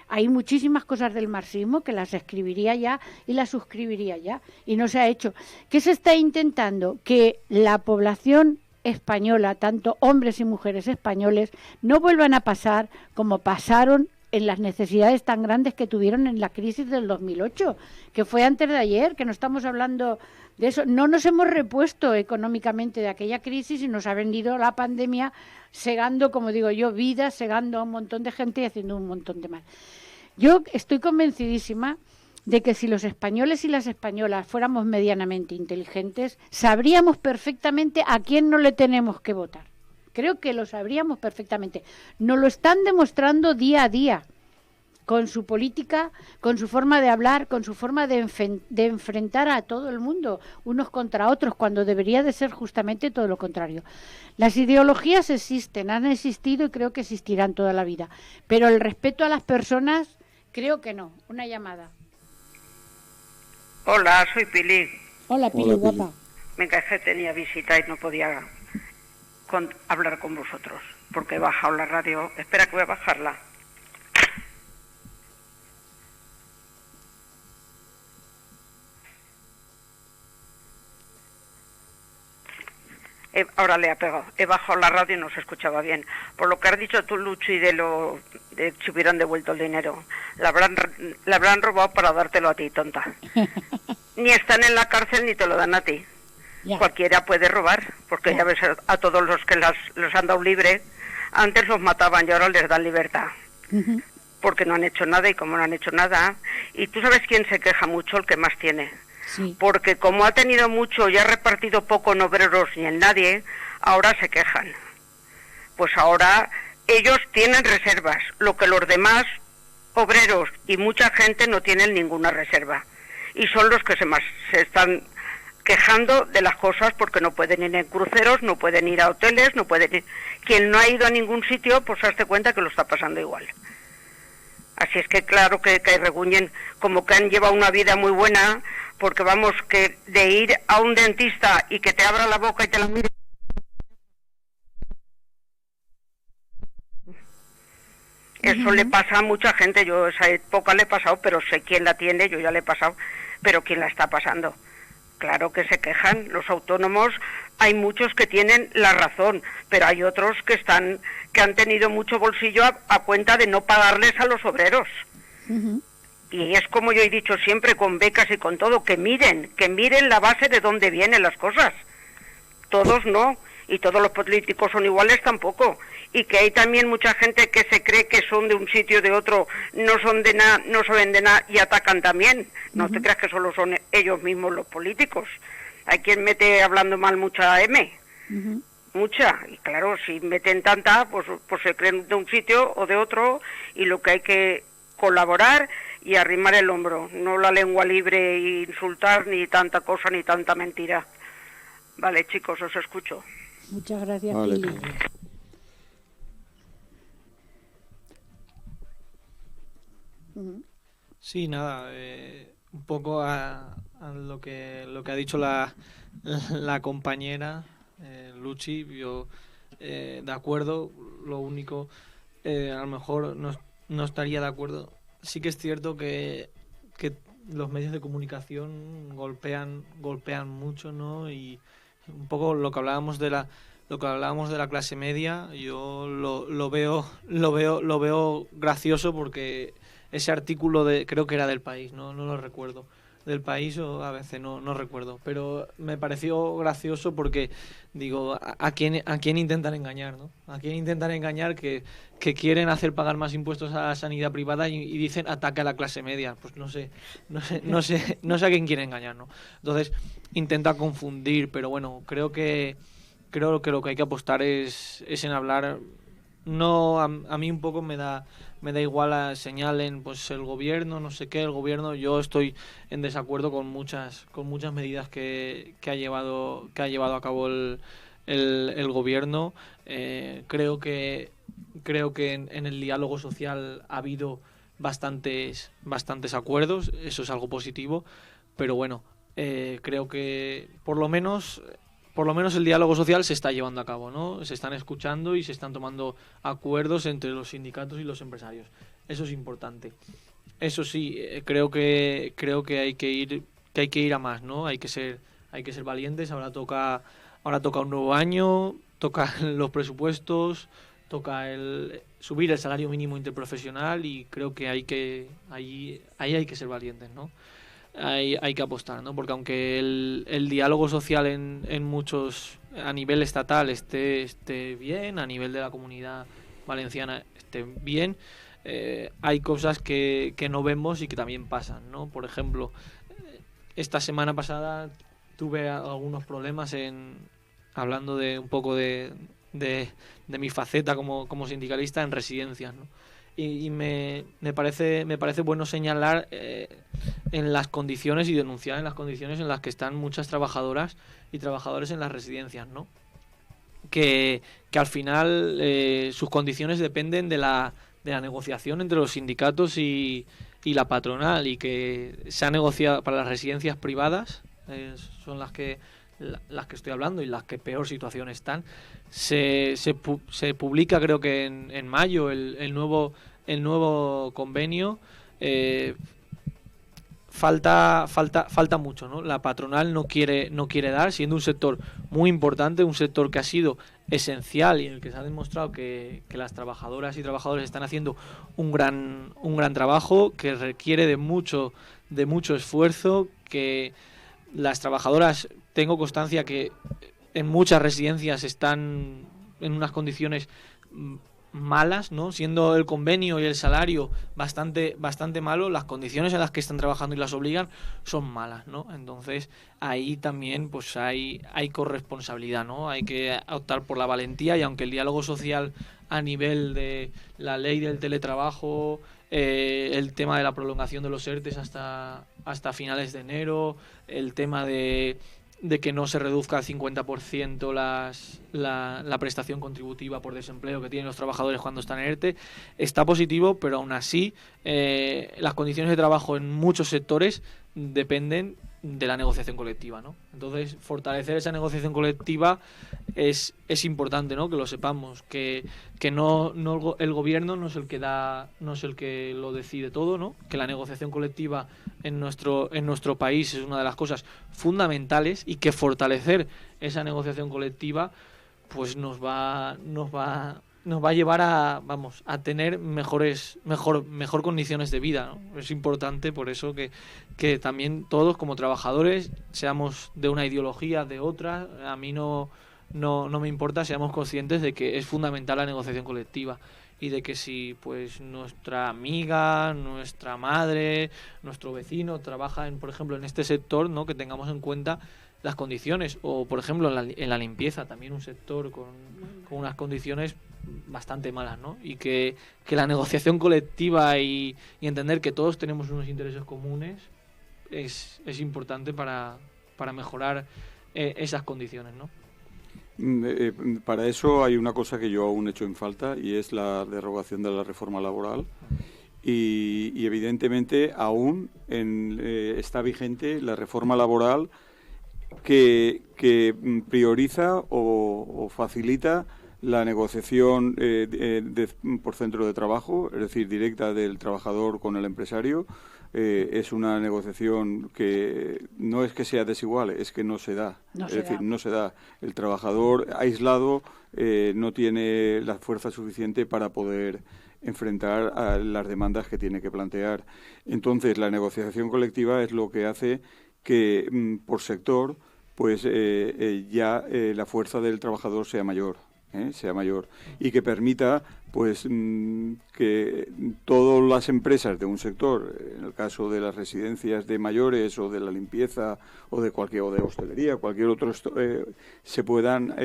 Hay muchísimas cosas del marxismo que las escribiría ya y las suscribiría ya, y no se ha hecho. ¿Qué se está intentando? Que la población española, tanto hombres y mujeres españoles, no vuelvan a pasar como pasaron en las necesidades tan grandes que tuvieron en la crisis del 2008, que fue antes de ayer, que no estamos hablando de eso. No nos hemos repuesto económicamente de aquella crisis y nos ha venido la pandemia segando, como digo yo, vidas, segando a un montón de gente y haciendo un montón de mal. Yo estoy convencidísima de que si los españoles y las españolas fuéramos medianamente inteligentes, sabríamos perfectamente a quién no le tenemos que votar. Creo que lo sabríamos perfectamente. Nos lo están demostrando día a día, con su política, con su forma de hablar, con su forma de enfrentar a todo el mundo, unos contra otros, cuando debería de ser justamente todo lo contrario. Las ideologías existen, han existido y creo que existirán toda la vida, pero el respeto a las personas, creo que no. Una llamada. Hola, soy Pili. Hola, Pili, guapa. Me quejé, tenía visita y no podía hablar con vosotros, porque he bajado la radio. Espera que voy a bajarla. Ahora le ha pegado. He bajado la radio y no se escuchaba bien. Por lo que has dicho tú, Luchi, de si hubieran devuelto el dinero. La habrán robado para dártelo a ti, tonta. Ni están en la cárcel ni te lo dan a ti. Ya. Cualquiera puede robar, porque ya ves a todos los que los han dado libre, antes los mataban y ahora les dan libertad. Uh-huh. Porque no han hecho nada, y como no han hecho nada, y tú sabes quién se queja mucho, el que más tiene. Sí. Porque como ha tenido mucho y ha repartido poco en obreros ni en nadie, ahora se quejan. Pues ahora ellos tienen reservas, lo que los demás obreros y mucha gente no tienen ninguna reserva. Y son los que se están quejando de las cosas porque no pueden ir en cruceros, no pueden ir a hoteles, no pueden ir. Quien no ha ido a ningún sitio, pues hazte cuenta que lo está pasando igual. Así es que claro que reguñen, como que han llevado una vida muy buena, porque vamos, que de ir a un dentista y que te abra la boca y te la mire. Eso le pasa a mucha gente. Yo esa época le he pasado, pero sé quién la tiene, yo ya le he pasado, pero quién la está pasando. Claro que se quejan, los autónomos, hay muchos que tienen la razón, pero hay otros que han tenido mucho bolsillo a cuenta de no pagarles a los obreros. Uh-huh. Y es como yo he dicho siempre, con becas y con todo, que miren la base de dónde vienen las cosas. Todos no, y todos los políticos son iguales tampoco. Y que hay también mucha gente que se cree que son de un sitio o de otro, no son de nada, no saben de nada y atacan también. No te creas que solo son ellos mismos los políticos. Hay quien mete hablando mal mucha M. Mucha, y claro, si meten tanta, pues se creen de un sitio o de otro, y lo que hay que colaborar y arrimar el hombro, no la lengua libre e insultar ni tanta cosa ni tanta mentira. Vale, chicos, os escucho. Muchas gracias, Vale. Pili. Sí, nada, un poco a lo que ha dicho la compañera Luchi, yo de acuerdo. Lo único, a lo mejor no estaría de acuerdo. Sí que es cierto que los medios de comunicación golpean mucho, ¿no? Y un poco lo que hablábamos de la clase media, yo lo veo gracioso, porque ese artículo creo que era del País, no lo recuerdo, del País o a veces no recuerdo, pero me pareció gracioso porque digo, ¿a quién intentan engañar, ¿no? ¿A quién intentan engañar que quieren hacer pagar más impuestos a la sanidad privada y dicen ataque a la clase media? Pues no sé a quién quiere engañar, ¿no? Entonces intenta confundir, pero bueno, creo que lo que hay que apostar es en hablar. No, a mí un poco me da igual señalen pues el gobierno, no sé qué, el gobierno. Yo estoy en desacuerdo con muchas medidas que ha llevado a cabo el gobierno. Creo que en el diálogo social ha habido bastantes acuerdos, eso es algo positivo, pero bueno, creo que por lo menos el diálogo social se está llevando a cabo, ¿no? Se están escuchando y se están tomando acuerdos entre los sindicatos y los empresarios. Eso es importante. Eso sí, creo que hay que ir a más, ¿no? Hay que ser valientes. Ahora toca un nuevo año, toca los presupuestos, toca subir el salario mínimo interprofesional, y creo que ahí hay que ser valientes, ¿no? Hay que apostar, ¿no? Porque aunque el diálogo social en muchos, a nivel estatal esté bien, a nivel de la Comunidad Valenciana esté bien, hay cosas que no vemos y que también pasan, ¿no? Por ejemplo, esta semana pasada tuve algunos problemas hablando de un poco de mi faceta como sindicalista en residencias, ¿no? Y me parece bueno señalar en las condiciones y denunciar en las condiciones en las que están muchas trabajadoras y trabajadores en las residencias, ¿no? Que al final sus condiciones dependen de la negociación entre los sindicatos y la patronal, y que se ha negociado para las residencias privadas, son las que estoy hablando y las que peor situación están. Se publica, creo que en mayo, el nuevo convenio. Falta mucho, ¿no? La patronal no quiere dar, siendo un sector muy importante, un sector que ha sido esencial y en el que se ha demostrado que las trabajadoras y trabajadores están haciendo un gran trabajo, que requiere de mucho esfuerzo, que las trabajadoras, tengo constancia que en muchas residencias están en unas condiciones malas, ¿no? Siendo el convenio y el salario bastante malo, las condiciones en las que están trabajando y las obligan son malas, ¿no? Entonces ahí también pues hay corresponsabilidad, ¿no? Hay que optar por la valentía, y aunque el diálogo social a nivel de la ley del teletrabajo, el tema de la prolongación de los ERTES hasta finales de enero, el tema de que no se reduzca al 50% la prestación contributiva por desempleo que tienen los trabajadores cuando están en ERTE, está positivo, pero aún así las condiciones de trabajo en muchos sectores dependen de la negociación colectiva, ¿no? Entonces, fortalecer esa negociación colectiva es importante, ¿no? Que lo sepamos, que no el gobierno no es el que lo decide todo, ¿no? Que la negociación colectiva en nuestro país es una de las cosas fundamentales, y que fortalecer esa negociación colectiva pues nos va nos va a llevar a tener mejor condiciones de vida, ¿no? Es importante por eso que también todos como trabajadores seamos de una ideología, de otra. A mí no me importa, seamos conscientes de que es fundamental la negociación colectiva y de que si pues nuestra amiga, nuestra madre, nuestro vecino trabaja por ejemplo en este sector, ¿no? Que tengamos en cuenta las condiciones, o por ejemplo en la limpieza, también un sector con unas condiciones bastante malas, ¿no? Y que la negociación colectiva y entender que todos tenemos unos intereses comunes es importante para mejorar esas condiciones, ¿no? Para eso hay una cosa que yo aún echo en falta, y es la derogación de la reforma laboral. Y evidentemente aún está vigente la reforma laboral que prioriza o facilita la negociación por centro de trabajo, es decir, directa del trabajador con el empresario. Es una negociación que no es que sea desigual, es que no se da. No se da. El trabajador aislado no tiene la fuerza suficiente para poder enfrentar a las demandas que tiene que plantear. Entonces, la negociación colectiva es lo que hace que por sector pues la fuerza del trabajador sea mayor y que permita pues que todas las empresas de un sector, en el caso de las residencias de mayores o de la limpieza o de hostelería, cualquier otro, se puedan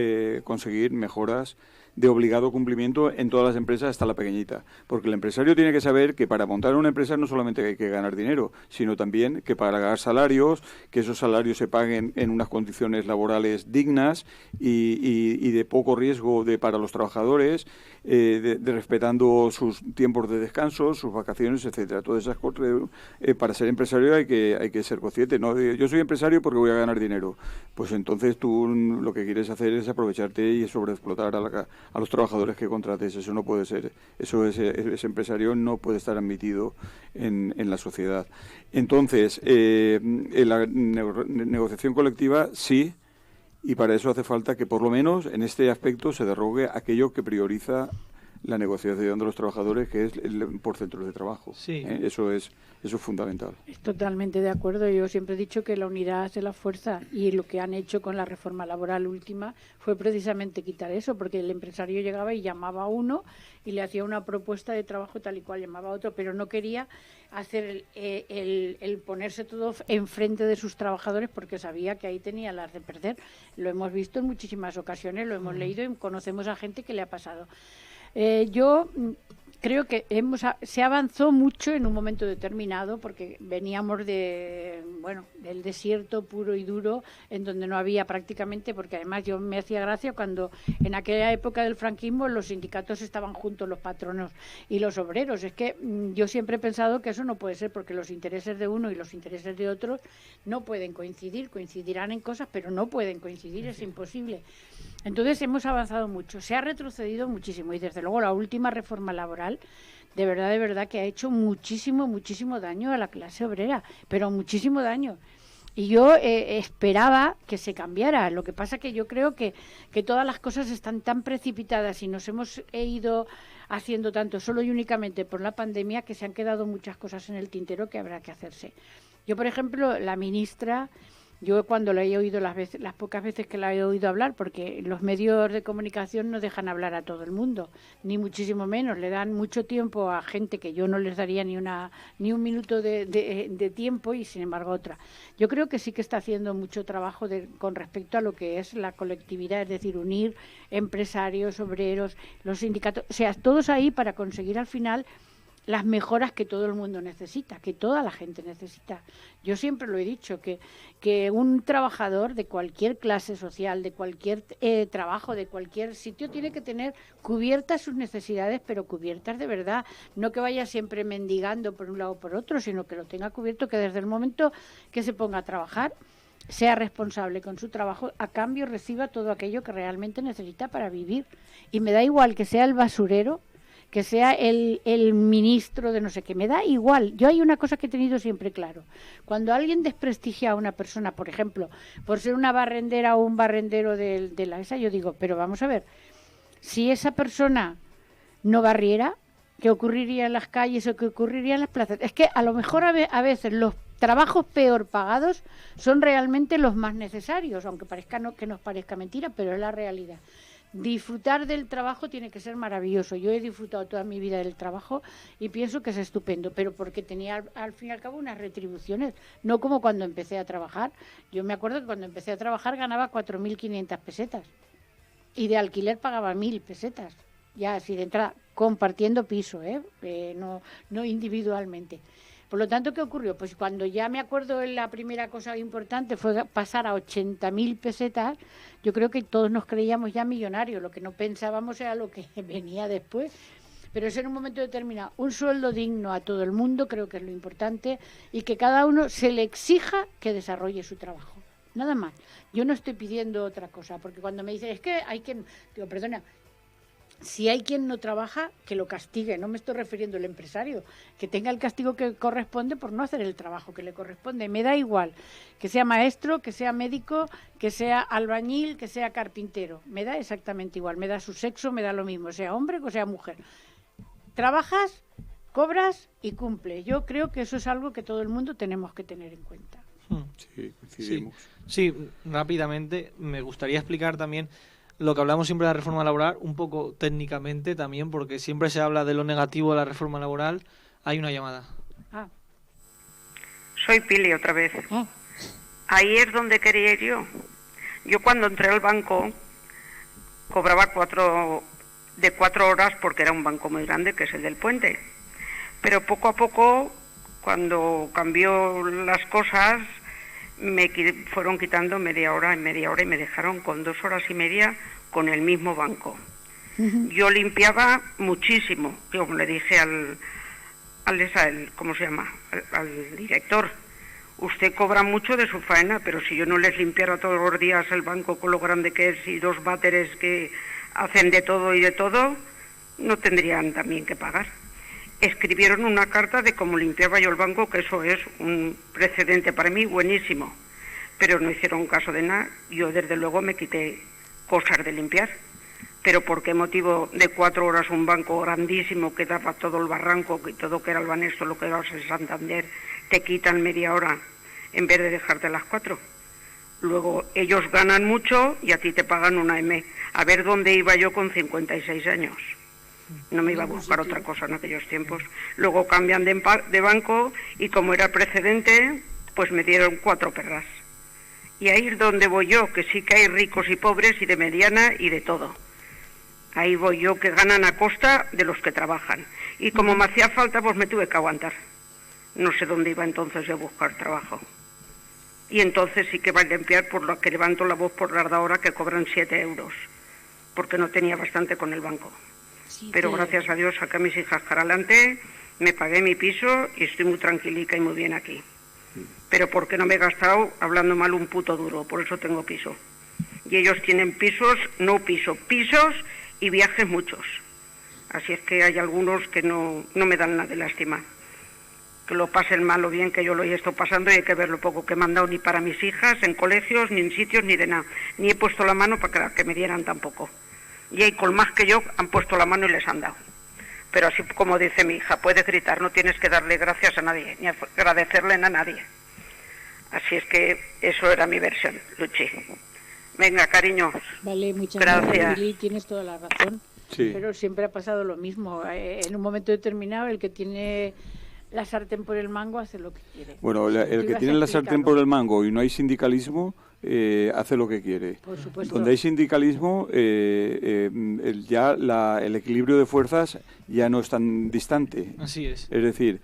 conseguir mejoras de obligado cumplimiento en todas las empresas, hasta la pequeñita, porque el empresario tiene que saber que para montar una empresa no solamente hay que ganar dinero, sino también que para pagar salarios, que esos salarios se paguen en unas condiciones laborales dignas y de poco riesgo para los trabajadores, respetando sus tiempos de descanso, sus vacaciones, etcétera. Todas esas cosas, para ser empresario hay que ser consciente, ¿no? Yo soy empresario porque voy a ganar dinero. Pues entonces tú lo que quieres hacer es aprovecharte y sobreexplotar a los trabajadores que contrates. Eso no puede ser. Ese empresario no puede estar admitido en la sociedad. Entonces, la negociación colectiva sí. Y para eso hace falta que, por lo menos, en este aspecto se derogue aquello que prioriza la negociación de los trabajadores, que es por centros de trabajo. Sí. Eso es fundamental. Totalmente de acuerdo. Yo siempre he dicho que la unidad hace la fuerza, y lo que han hecho con la reforma laboral última fue precisamente quitar eso, porque el empresario llegaba y llamaba a uno y le hacía una propuesta de trabajo tal y cual llamaba a otro, pero no quería hacer el ponerse todo enfrente de sus trabajadores, porque sabía que ahí tenía las de perder. Lo hemos visto en muchísimas ocasiones, lo hemos leído y conocemos a gente que le ha pasado. Yo creo que se avanzó mucho en un momento determinado, porque veníamos del desierto puro y duro, en donde no había prácticamente, porque además yo me hacía gracia cuando en aquella época del franquismo los sindicatos estaban juntos, los patronos y los obreros. Es que yo siempre he pensado que eso no puede ser, porque los intereses de uno y los intereses de otros no pueden coincidir, coincidirán en cosas, pero no pueden coincidir, es imposible. Entonces hemos avanzado mucho, se ha retrocedido muchísimo, y desde luego la última reforma laboral de verdad que ha hecho muchísimo daño a la clase obrera, pero muchísimo daño. Y yo esperaba que se cambiara. Lo que pasa que yo creo que todas las cosas están tan precipitadas y nos hemos ido haciendo tanto solo y únicamente por la pandemia, que se han quedado muchas cosas en el tintero que habrá que hacerse. Yo, por ejemplo, la ministra... Yo cuando la he oído las pocas veces que la he oído hablar, porque los medios de comunicación no dejan hablar a todo el mundo, ni muchísimo menos, le dan mucho tiempo a gente que yo no les daría ni un minuto de tiempo, y sin embargo otra. Yo creo que sí que está haciendo mucho trabajo con respecto a lo que es la colectividad, es decir, unir empresarios, obreros, los sindicatos, o sea, todos ahí para conseguir al final las mejoras que todo el mundo necesita, que toda la gente necesita. Yo siempre lo he dicho, que un trabajador de cualquier clase social, de cualquier trabajo, de cualquier sitio, tiene que tener cubiertas sus necesidades, pero cubiertas de verdad. No que vaya siempre mendigando por un lado o por otro, sino que lo tenga cubierto, que desde el momento que se ponga a trabajar sea responsable con su trabajo, a cambio reciba todo aquello que realmente necesita para vivir. Y me da igual que sea el basurero, que sea el ministro de no sé qué, me da igual. Yo hay una cosa que he tenido siempre claro. Cuando alguien desprestigia a una persona, por ejemplo, por ser una barrendera o un barrendero de la ESA, yo digo, pero vamos a ver, si esa persona no barriera, qué ocurriría en las calles o qué ocurriría en las plazas. Es que a lo mejor a veces los trabajos peor pagados son realmente los más necesarios, aunque que nos parezca mentira, pero es la realidad. Disfrutar del trabajo tiene que ser maravilloso. Yo he disfrutado toda mi vida del trabajo y pienso que es estupendo, pero porque tenía al fin y al cabo unas retribuciones, no como cuando empecé a trabajar. Yo me acuerdo que cuando empecé a trabajar ganaba 4.500 pesetas y de alquiler pagaba 1.000 pesetas, ya así de entrada, compartiendo piso, no individualmente. Por lo tanto, ¿qué ocurrió? Pues cuando ya me acuerdo, la primera cosa importante fue pasar a 80.000 pesetas, yo creo que todos nos creíamos ya millonarios, lo que no pensábamos era lo que venía después. Pero eso en un momento determinado, un sueldo digno a todo el mundo, creo que es lo importante, y que cada uno se le exija que desarrolle su trabajo. Nada más. Yo no estoy pidiendo otra cosa, porque cuando me dicen, es que hay quien, digo, perdona, si hay quien no trabaja, que lo castigue. No me estoy refiriendo al empresario, que tenga el castigo que corresponde por no hacer el trabajo que le corresponde. Me da igual que sea maestro, que sea médico, que sea albañil, que sea carpintero. Me da exactamente igual. Me da su sexo, me da lo mismo, sea hombre o sea mujer. Trabajas, cobras y cumple. Yo creo que eso es algo que todo el mundo tenemos que tener en cuenta. Sí, coincidimos. Sí, rápidamente me gustaría explicar también lo que hablamos siempre de la reforma laboral, un poco técnicamente también, porque siempre se habla de lo negativo de la reforma laboral. Hay una llamada. Soy Pili otra vez. Ahí es donde quería ir yo. Yo cuando entré al banco cobraba 4 horas porque era un banco muy grande, que es el del Puente. Pero poco a poco, cuando cambió las cosas, me fueron quitando media hora y me dejaron con 2 horas y media con el mismo banco. Yo limpiaba muchísimo. Yo le dije al ¿cómo se llama? Al director, usted cobra mucho de su faena, pero si yo no les limpiara todos los días el banco con lo grande que es y 2 váteres que hacen de todo y de todo, no tendrían también que pagar. Escribieron una carta de cómo limpiaba yo el banco, que eso es un precedente para mí buenísimo, pero no hicieron caso de nada. Yo desde luego me quité cosas de limpiar, pero ¿por qué motivo de 4 horas un banco grandísimo que daba todo el barranco, que todo que era el Banesto, lo que era el Santander, te quitan media hora en vez de dejarte las 4? Luego ellos ganan mucho y a ti te pagan una M. A ver dónde iba yo con 56 años. No me iba a buscar otra cosa en aquellos tiempos. Luego cambian de banco y como era precedente, pues me dieron 4 perras. Y ahí es donde voy yo, que sí que hay ricos y pobres y de mediana y de todo. Ahí voy yo, que ganan a costa de los que trabajan. Y como me hacía falta, pues me tuve que aguantar. No sé dónde iba entonces yo a buscar trabajo. Y entonces sí que va a limpiar por lo que levanto la voz por las de ahora, que cobran 7 euros, porque no tenía bastante con el banco. Pero gracias a Dios saqué a mis hijas para adelante, me pagué mi piso y estoy muy tranquilica y muy bien aquí. Pero porque no me he gastado hablando mal un puto duro, por eso tengo piso. Y ellos tienen pisos y viajes muchos. Así es que hay algunos que no me dan nada de lástima. Que lo pasen mal o bien, que yo lo he estado pasando y hay que ver lo poco que me han dado ni para mis hijas, en colegios, ni en sitios, ni de nada. Ni he puesto la mano para que me dieran tampoco. Y hay con más que yo han puesto la mano y les han dado. Pero así como dice mi hija, puedes gritar, no tienes que darle gracias a nadie, ni agradecerle a nadie. Así es que eso era mi versión, Luchi. Venga, cariño. Vale, muchas gracias. Lili, tienes toda la razón. Sí. Pero siempre ha pasado lo mismo. En un momento determinado, el que tiene la sartén por el mango hace lo que quiere. Bueno, el que tiene la sartén por el mango y no hay sindicalismo, hace lo que quiere. Por supuesto. Donde hay sindicalismo, el equilibrio de fuerzas ya no es tan distante. Así es. Es decir,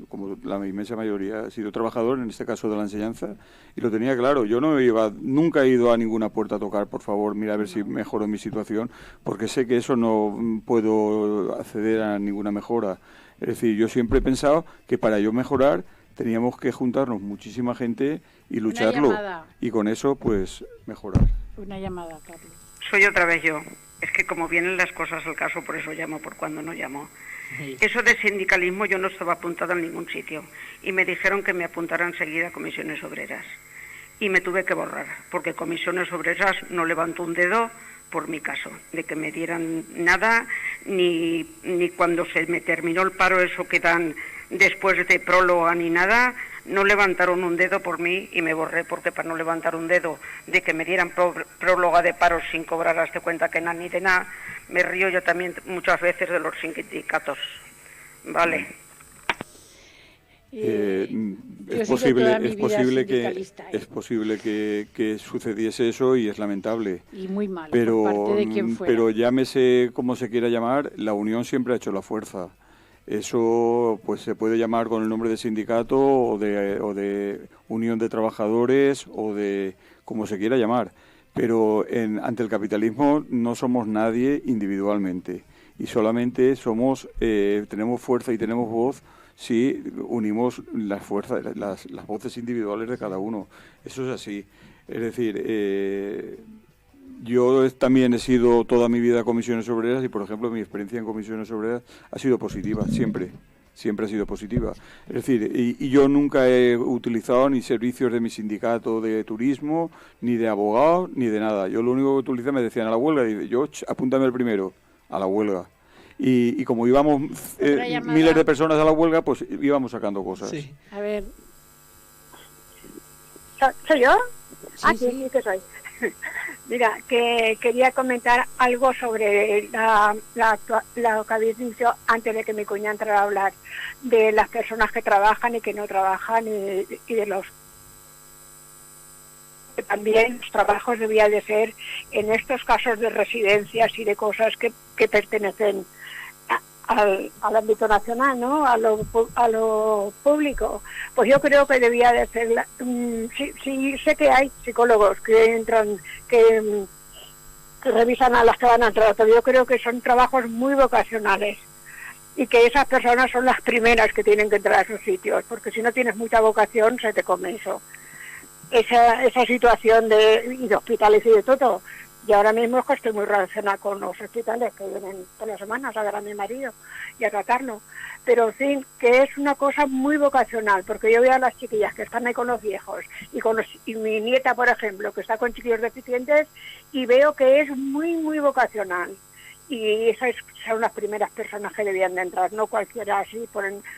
como la inmensa mayoría he sido trabajador, en este caso de la enseñanza, y lo tenía claro. Yo nunca he ido a ninguna puerta a tocar, por favor, mira a ver si mejoro mi situación, porque sé que eso no puedo acceder a ninguna mejora. Es decir, yo siempre he pensado que para yo mejorar teníamos que juntarnos muchísima gente y lucharlo, y con eso pues mejorar. Una llamada, Carlos. Soy otra vez yo. Es que como vienen las cosas al caso, por eso llamo, por cuando no llamo. Eso de sindicalismo yo no estaba apuntada en ningún sitio y me dijeron que me apuntara enseguida a Comisiones Obreras y me tuve que borrar porque Comisiones Obreras no levantó un dedo por mi caso, de que me dieran nada, ni cuando se me terminó el paro, eso que dan después de próloga ni nada, no levantaron un dedo por mí y me borré, porque para no levantar un dedo de que me dieran próloga de paro sin cobrar, hazte cuenta que nada ni de nada, me río yo también muchas veces de los sindicatos. Vale. Es posible que sucediese eso, y es lamentable. Y muy mal, pero, por parte de quien fuera. Pero llámese como se quiera llamar, la unión siempre ha hecho la fuerza. Eso pues se puede llamar con el nombre de sindicato o de unión de trabajadores o de como se quiera llamar. Pero ante el capitalismo no somos nadie individualmente, y solamente tenemos fuerza y tenemos voz si unimos las fuerzas, las voces individuales de cada uno. Eso es así. Es decir, yo también he sido toda mi vida comisiones obreras, y por ejemplo mi experiencia en comisiones obreras ha sido positiva, siempre ha sido positiva. Es decir, y yo nunca he utilizado ni servicios de mi sindicato de turismo, ni de abogado, ni de nada. Yo lo único que utilicé, me decían a la huelga, y yo, apúntame el primero a la huelga. Y como íbamos miles de personas a la huelga, pues íbamos sacando cosas. Sí. A ver. ¿Soy yo? Sí, Sí, que soy. Mira, que quería comentar algo sobre lo que habéis dicho antes de que mi cuñada entrara a hablar, de las personas que trabajan y que no trabajan, y de los... También los trabajos debían de ser, en estos casos de residencias y de cosas que pertenecen al ámbito nacional, ¿no? A lo público. Pues yo creo que debía de ser... sí, sé que hay psicólogos que entran, que revisan a las que van a entrar, pero yo creo que son trabajos muy vocacionales, y que esas personas son las primeras que tienen que entrar a esos sitios, porque si no tienes mucha vocación se te come eso. Esa situación de hospitales y de todo. Y ahora mismo es que estoy muy relacionada con los hospitales que vienen todas las semanas a ver a mi marido y a tratarlo. Pero en fin, que es una cosa muy vocacional, porque yo veo a las chiquillas que están ahí con los viejos y mi nieta, por ejemplo, que está con chiquillos deficientes, y veo que es muy, muy vocacional. Y esas son las primeras personas que debían de entrar, no cualquiera así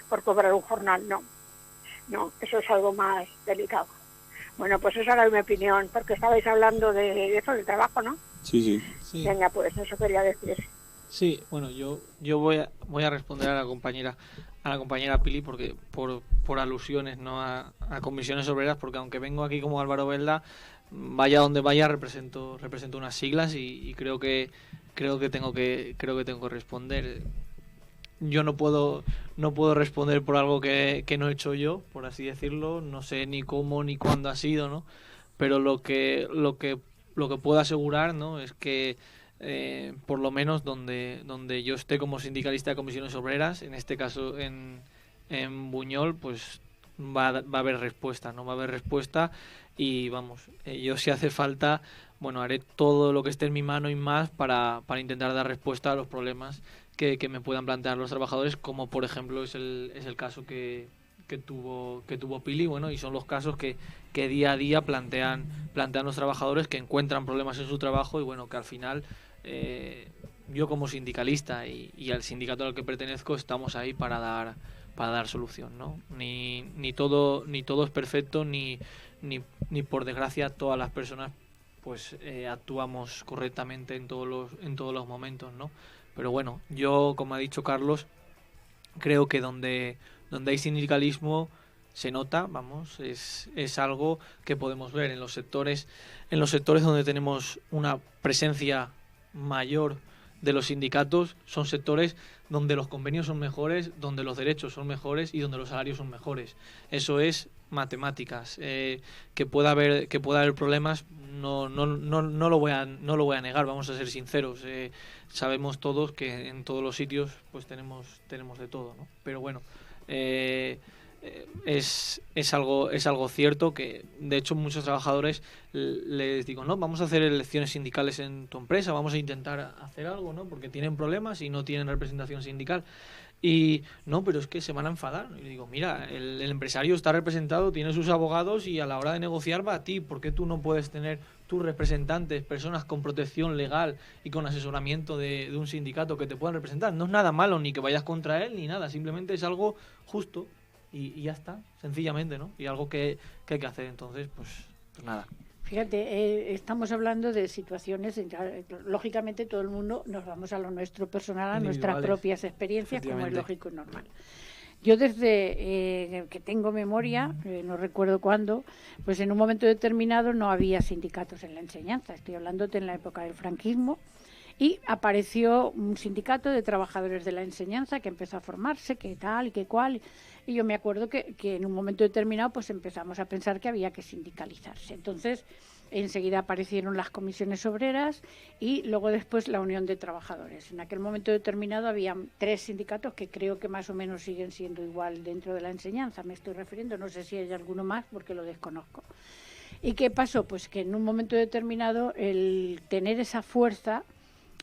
por cobrar un jornal, no. No, eso es algo más delicado. Bueno, pues esa era mi opinión, porque estabais hablando de eso, del trabajo, ¿no? Sí. Venga, pues eso quería decir. Sí, bueno, yo voy a responder a la compañera Pili, porque por alusiones, no a comisiones obreras, porque aunque vengo aquí como Álvaro Belda, vaya donde vaya represento unas siglas, y creo que tengo que responder. Yo no puedo responder por algo que no he hecho yo, por así decirlo. No sé ni cómo ni cuándo ha sido, ¿no? Pero lo que puedo asegurar, ¿no?, es que por lo menos donde yo esté como sindicalista de comisiones obreras, en este caso en Buñol, pues va a haber respuesta, ¿no? Va a haber respuesta, y vamos, yo si hace falta, bueno, haré todo lo que esté en mi mano y más para intentar dar respuesta a los problemas que me puedan plantear los trabajadores, como por ejemplo es el caso que tuvo Pili, bueno, y son los casos que día a día plantean los trabajadores, que encuentran problemas en su trabajo, y bueno, que al final yo como sindicalista y al sindicato al que pertenezco estamos ahí para dar solución, ¿no? Ni todo es perfecto, ni por desgracia todas las personas pues actuamos correctamente en todos los momentos, ¿no? Pero bueno, yo, como ha dicho Carlos, creo que donde hay sindicalismo se nota, vamos, es algo que podemos ver en los sectores donde tenemos una presencia mayor de los sindicatos. Son sectores donde los convenios son mejores, donde los derechos son mejores y donde los salarios son mejores. Eso es matemáticas. Que pueda haber problemas, no lo voy a negar, vamos a ser sinceros. Sabemos todos que en todos los sitios pues tenemos de todo, ¿no? Pero bueno, es algo cierto, que de hecho muchos trabajadores les digo, no, vamos a hacer elecciones sindicales en tu empresa, vamos a intentar hacer algo, ¿no? Porque tienen problemas y no tienen representación sindical. Y no, pero es que se van a enfadar. Y digo, mira, el empresario está representado, tiene sus abogados, y a la hora de negociar va a ti. ¿Por qué tú no puedes tener tus representantes, personas con protección legal y con asesoramiento de un sindicato que te puedan representar. No es nada malo ni que vayas contra él ni nada, simplemente es algo justo y ya está, sencillamente, ¿no? Y algo que hay que hacer, entonces, pues nada. Fíjate, estamos hablando de situaciones, lógicamente todo el mundo nos vamos a lo nuestro personal, a nuestras propias experiencias, como es lógico y normal. Yo desde que tengo memoria, no recuerdo cuándo, pues en un momento determinado no había sindicatos en la enseñanza, estoy hablándote en la época del franquismo, y apareció un sindicato de trabajadores de la enseñanza que empezó a formarse, que tal y que cual, y yo me acuerdo que en un momento determinado pues empezamos a pensar que había que sindicalizarse. Entonces, enseguida aparecieron las comisiones obreras y luego después la Unión de Trabajadores. En aquel momento determinado había 3 sindicatos que creo que más o menos siguen siendo igual dentro de la enseñanza, me estoy refiriendo, no sé si hay alguno más porque lo desconozco. ¿Y qué pasó? Pues que en un momento determinado el tener esa fuerza,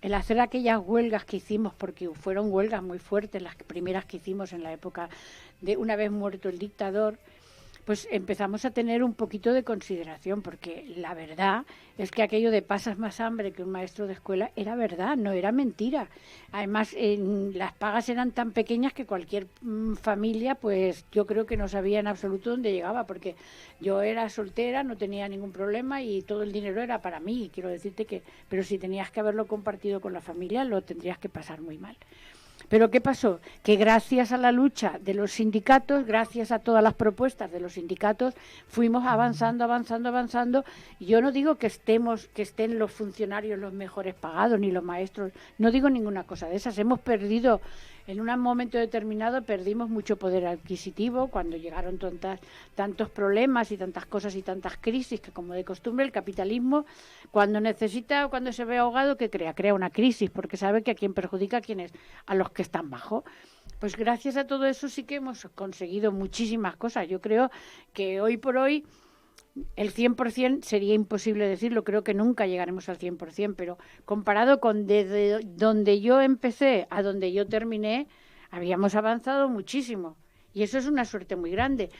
el hacer aquellas huelgas que hicimos, porque fueron huelgas muy fuertes, las primeras que hicimos en la época de una vez muerto el dictador, pues empezamos a tener un poquito de consideración, porque la verdad es que aquello de pasas más hambre que un maestro de escuela era verdad, no era mentira. Además, las pagas eran tan pequeñas que cualquier familia, pues yo creo que no sabía en absoluto dónde llegaba, porque yo era soltera, no tenía ningún problema y todo el dinero era para mí. Quiero decirte que, pero si tenías que haberlo compartido con la familia, lo tendrías que pasar muy mal. Pero ¿qué pasó? Que gracias a la lucha de los sindicatos, gracias a todas las propuestas de los sindicatos, fuimos avanzando. Yo no digo que estén los funcionarios los mejores pagados, ni los maestros, no digo ninguna cosa de esas. Hemos perdido, en un momento determinado, perdimos mucho poder adquisitivo cuando llegaron tantos problemas y tantas cosas y tantas crisis, que como de costumbre el capitalismo, cuando necesita, cuando se ve ahogado, ¿qué crea una crisis, porque sabe que a quien perjudica, ¿quién es? A los que están bajo. Pues gracias a todo eso sí que hemos conseguido muchísimas cosas. Yo creo que hoy por hoy el 100% sería imposible decirlo, creo que nunca llegaremos al 100%, pero comparado con desde donde yo empecé a donde yo terminé, habíamos avanzado muchísimo. Y eso es una suerte muy grande.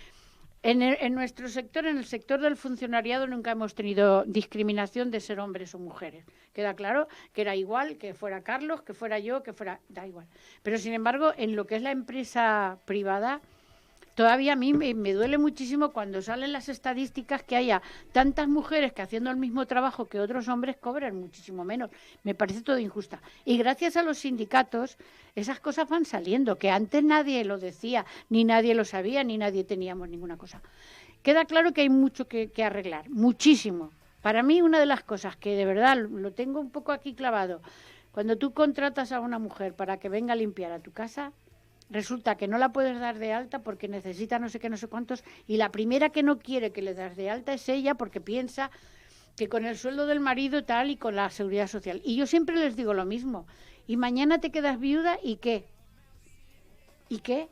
En nuestro sector, en el sector del funcionariado, nunca hemos tenido discriminación de ser hombres o mujeres. Queda claro que era igual, que fuera Carlos, que fuera yo, que fuera... da igual. Pero, sin embargo, en lo que es la empresa privada, todavía a mí me duele muchísimo cuando salen las estadísticas que haya tantas mujeres que haciendo el mismo trabajo que otros hombres cobran muchísimo menos. Me parece todo injusta. Y gracias a los sindicatos esas cosas van saliendo, que antes nadie lo decía, ni nadie lo sabía, ni nadie teníamos ninguna cosa. Queda claro que hay mucho que arreglar, muchísimo. Para mí una de las cosas que de verdad lo tengo un poco aquí clavado, cuando tú contratas a una mujer para que venga a limpiar a tu casa, resulta que no la puedes dar de alta porque necesita no sé qué, no sé cuántos, y la primera que no quiere que le das de alta es ella, porque piensa que con el sueldo del marido tal y con la seguridad social. Y yo siempre les digo lo mismo. Y mañana te quedas viuda y ¿qué? ¿Y qué?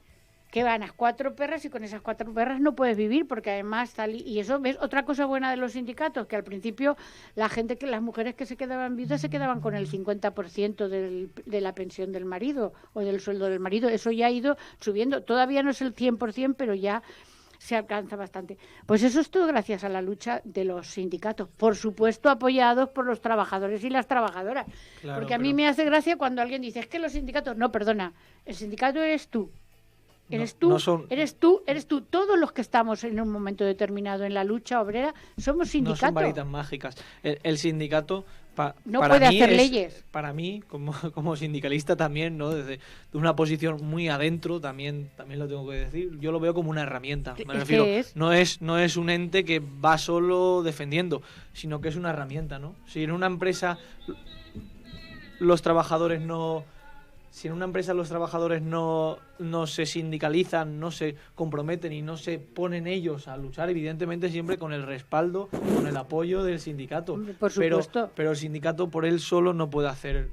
Que ganas 4 perras y con esas 4 perras no puedes vivir, porque además tal y eso ves otra cosa buena de los sindicatos, que al principio las mujeres que se quedaban viudas se quedaban con el 50% de la pensión del marido o del sueldo del marido. Eso ya ha ido subiendo, todavía no es el 100%, pero ya se alcanza bastante. Pues eso es todo gracias a la lucha de los sindicatos, por supuesto apoyados por los trabajadores y las trabajadoras. Claro, porque a mí me hace gracia cuando alguien dice, es que los sindicatos, no, perdona, el sindicato eres tú. Eres tú, eres tú. Todos los que estamos en un momento determinado en la lucha obrera somos sindicatos. No son varitas mágicas. El sindicato no puede hacer leyes. Para mí, como sindicalista también, ¿no? Desde una posición muy adentro, también lo tengo que decir. Yo lo veo como una herramienta. Me refiero, no es un ente que va solo defendiendo, sino que es una herramienta, ¿no? Si en una empresa los trabajadores no se sindicalizan, no se comprometen y no se ponen ellos a luchar, evidentemente siempre con el respaldo, con el apoyo del sindicato. Por supuesto. Pero el sindicato por él solo no puede hacer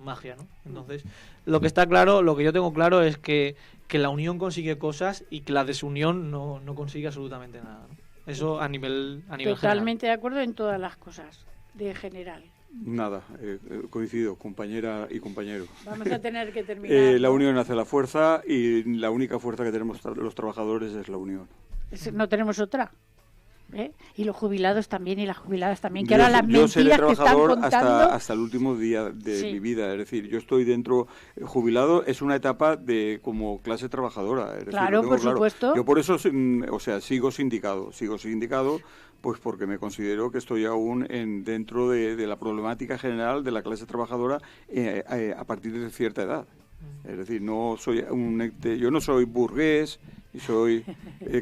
magia, ¿no? Entonces, lo que yo tengo claro es que la unión consigue cosas y que la desunión no consigue absolutamente nada, ¿no? Eso a nivel Totalmente general. De acuerdo en todas las cosas, de general. Nada, coincido, compañera y compañero. Vamos a tener que terminar. La unión hace la fuerza y la única fuerza que tenemos los trabajadores es la unión. No tenemos otra. Y los jubilados también y las jubiladas también, que ahora las mentiras seré que están trabajador contando hasta el último día de mi vida, es decir, yo estoy dentro, jubilado es una etapa de como clase trabajadora, es decir, claro, por supuesto. Yo por eso, sigo sindicado, pues porque me considero que estoy aún dentro de la problemática general de la clase trabajadora a partir de cierta edad. Es decir, yo no soy burgués, y soy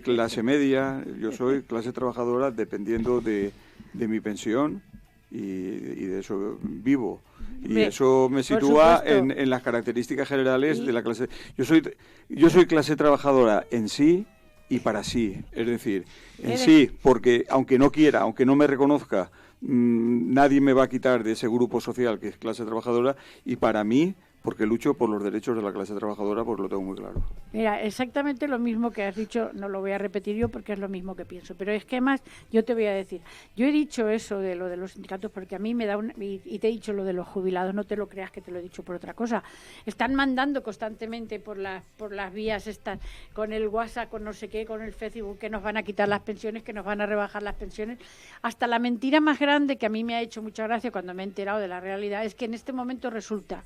clase media, yo soy clase trabajadora dependiendo de mi pensión y de eso vivo. Y eso me sitúa en las características generales de la clase. Yo soy clase trabajadora en sí y para sí, es decir, en sí, porque aunque no quiera, aunque no me reconozca, nadie me va a quitar de ese grupo social que es clase trabajadora, y para mí, porque lucho por los derechos de la clase trabajadora, pues lo tengo muy claro. Mira, exactamente lo mismo que has dicho, no lo voy a repetir yo porque es lo mismo que pienso, pero es que además yo te voy a decir, yo he dicho eso de lo de los sindicatos porque a mí me da y te he dicho lo de los jubilados, no te lo creas que te lo he dicho por otra cosa. Están mandando constantemente por las vías estas, con el WhatsApp, con no sé qué, con el Facebook, que nos van a quitar las pensiones, que nos van a rebajar las pensiones. Hasta la mentira más grande que a mí me ha hecho mucha gracia cuando me he enterado de la realidad es que en este momento resulta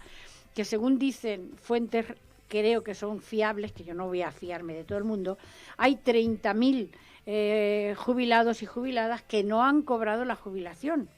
que según dicen fuentes, creo que son fiables, que yo no voy a fiarme de todo el mundo, hay 30.000 jubilados y jubiladas que no han cobrado la jubilación.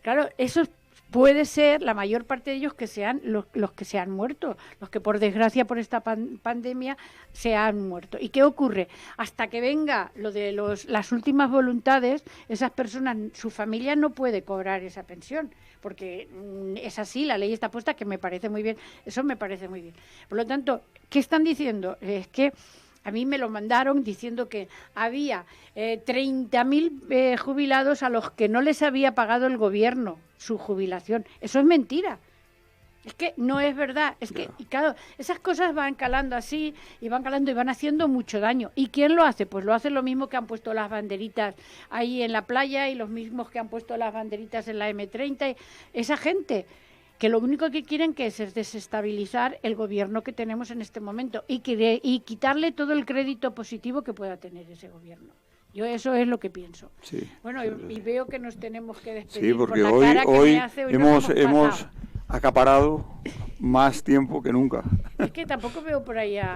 Claro, eso puede ser la mayor parte de ellos que sean los que se han muerto, los que por desgracia por esta pandemia se han muerto. ¿Y qué ocurre? Hasta que venga lo de las últimas voluntades, esas personas, su familia no puede cobrar esa pensión, porque es así, la ley está puesta, que me parece muy bien, eso me parece muy bien. Por lo tanto, ¿qué están diciendo? Es que a mí me lo mandaron diciendo que había 30.000 jubilados a los que no les había pagado el gobierno su jubilación. Eso es mentira. Es que no es verdad. Es que, y claro, esas cosas van calando así y van calando y van haciendo mucho daño. ¿Y quién lo hace? Pues lo hacen lo mismo que han puesto las banderitas ahí en la playa y los mismos que han puesto las banderitas en la M30. Esa gente que lo único que quieren que es desestabilizar el gobierno que tenemos en este momento y quitarle todo el crédito positivo que pueda tener ese gobierno. Yo eso es lo que pienso. Sí, bueno, y veo que nos tenemos que despedir. Sí, porque por la cara que hoy me hace, hoy hemos acaparado más tiempo que nunca. Es que tampoco veo por ahí a...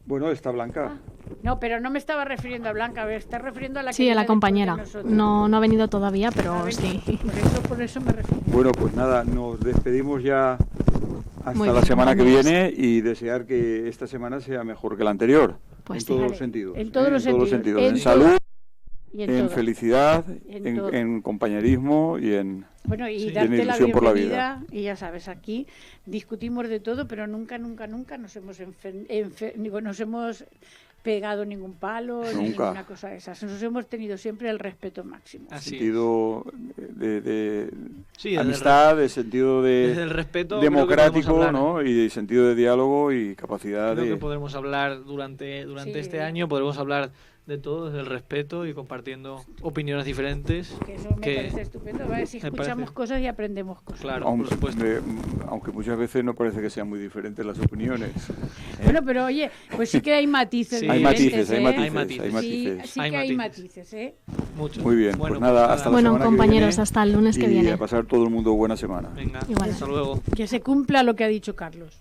Bueno, está Blanca. No, pero no me estaba refiriendo a Blanca, me está refiriendo a la que sí, a la compañera. No ha venido todavía, pero sí. Por eso me refiero. Bueno, pues nada, nos despedimos ya hasta la semana que viene y desear que esta semana sea mejor que la anterior. Pues en todos los sentidos. En todos los sentidos. En salud, en felicidad, en compañerismo y en... Bueno, y darte la bienvenida, y ya sabes, aquí discutimos de todo, pero nunca nos hemos pegado ningún palo, ni ninguna cosa de esas. Nos hemos tenido siempre el respeto máximo. Así sentido de amistad, de sentido de respeto democrático, ¿no? Y sentido de diálogo y capacidad creo que podremos hablar durante este año, podremos hablar de todo, desde el respeto y compartiendo opiniones diferentes. Que eso me parece estupendo, ¿vale? Si escuchamos cosas y aprendemos cosas. Claro, por supuesto. Aunque muchas veces no parece que sean muy diferentes las opiniones. Bueno, pero oye, pues sí que hay matices. Sí, hay matices. Sí que hay matices, ¿eh? Muchos. Muy bien, pues nada, hasta la semana que viene. Compañeros, hasta el lunes que viene. Y a pasar todo el mundo buena semana. Venga, igual. Hasta luego. Que se cumpla lo que ha dicho Carlos.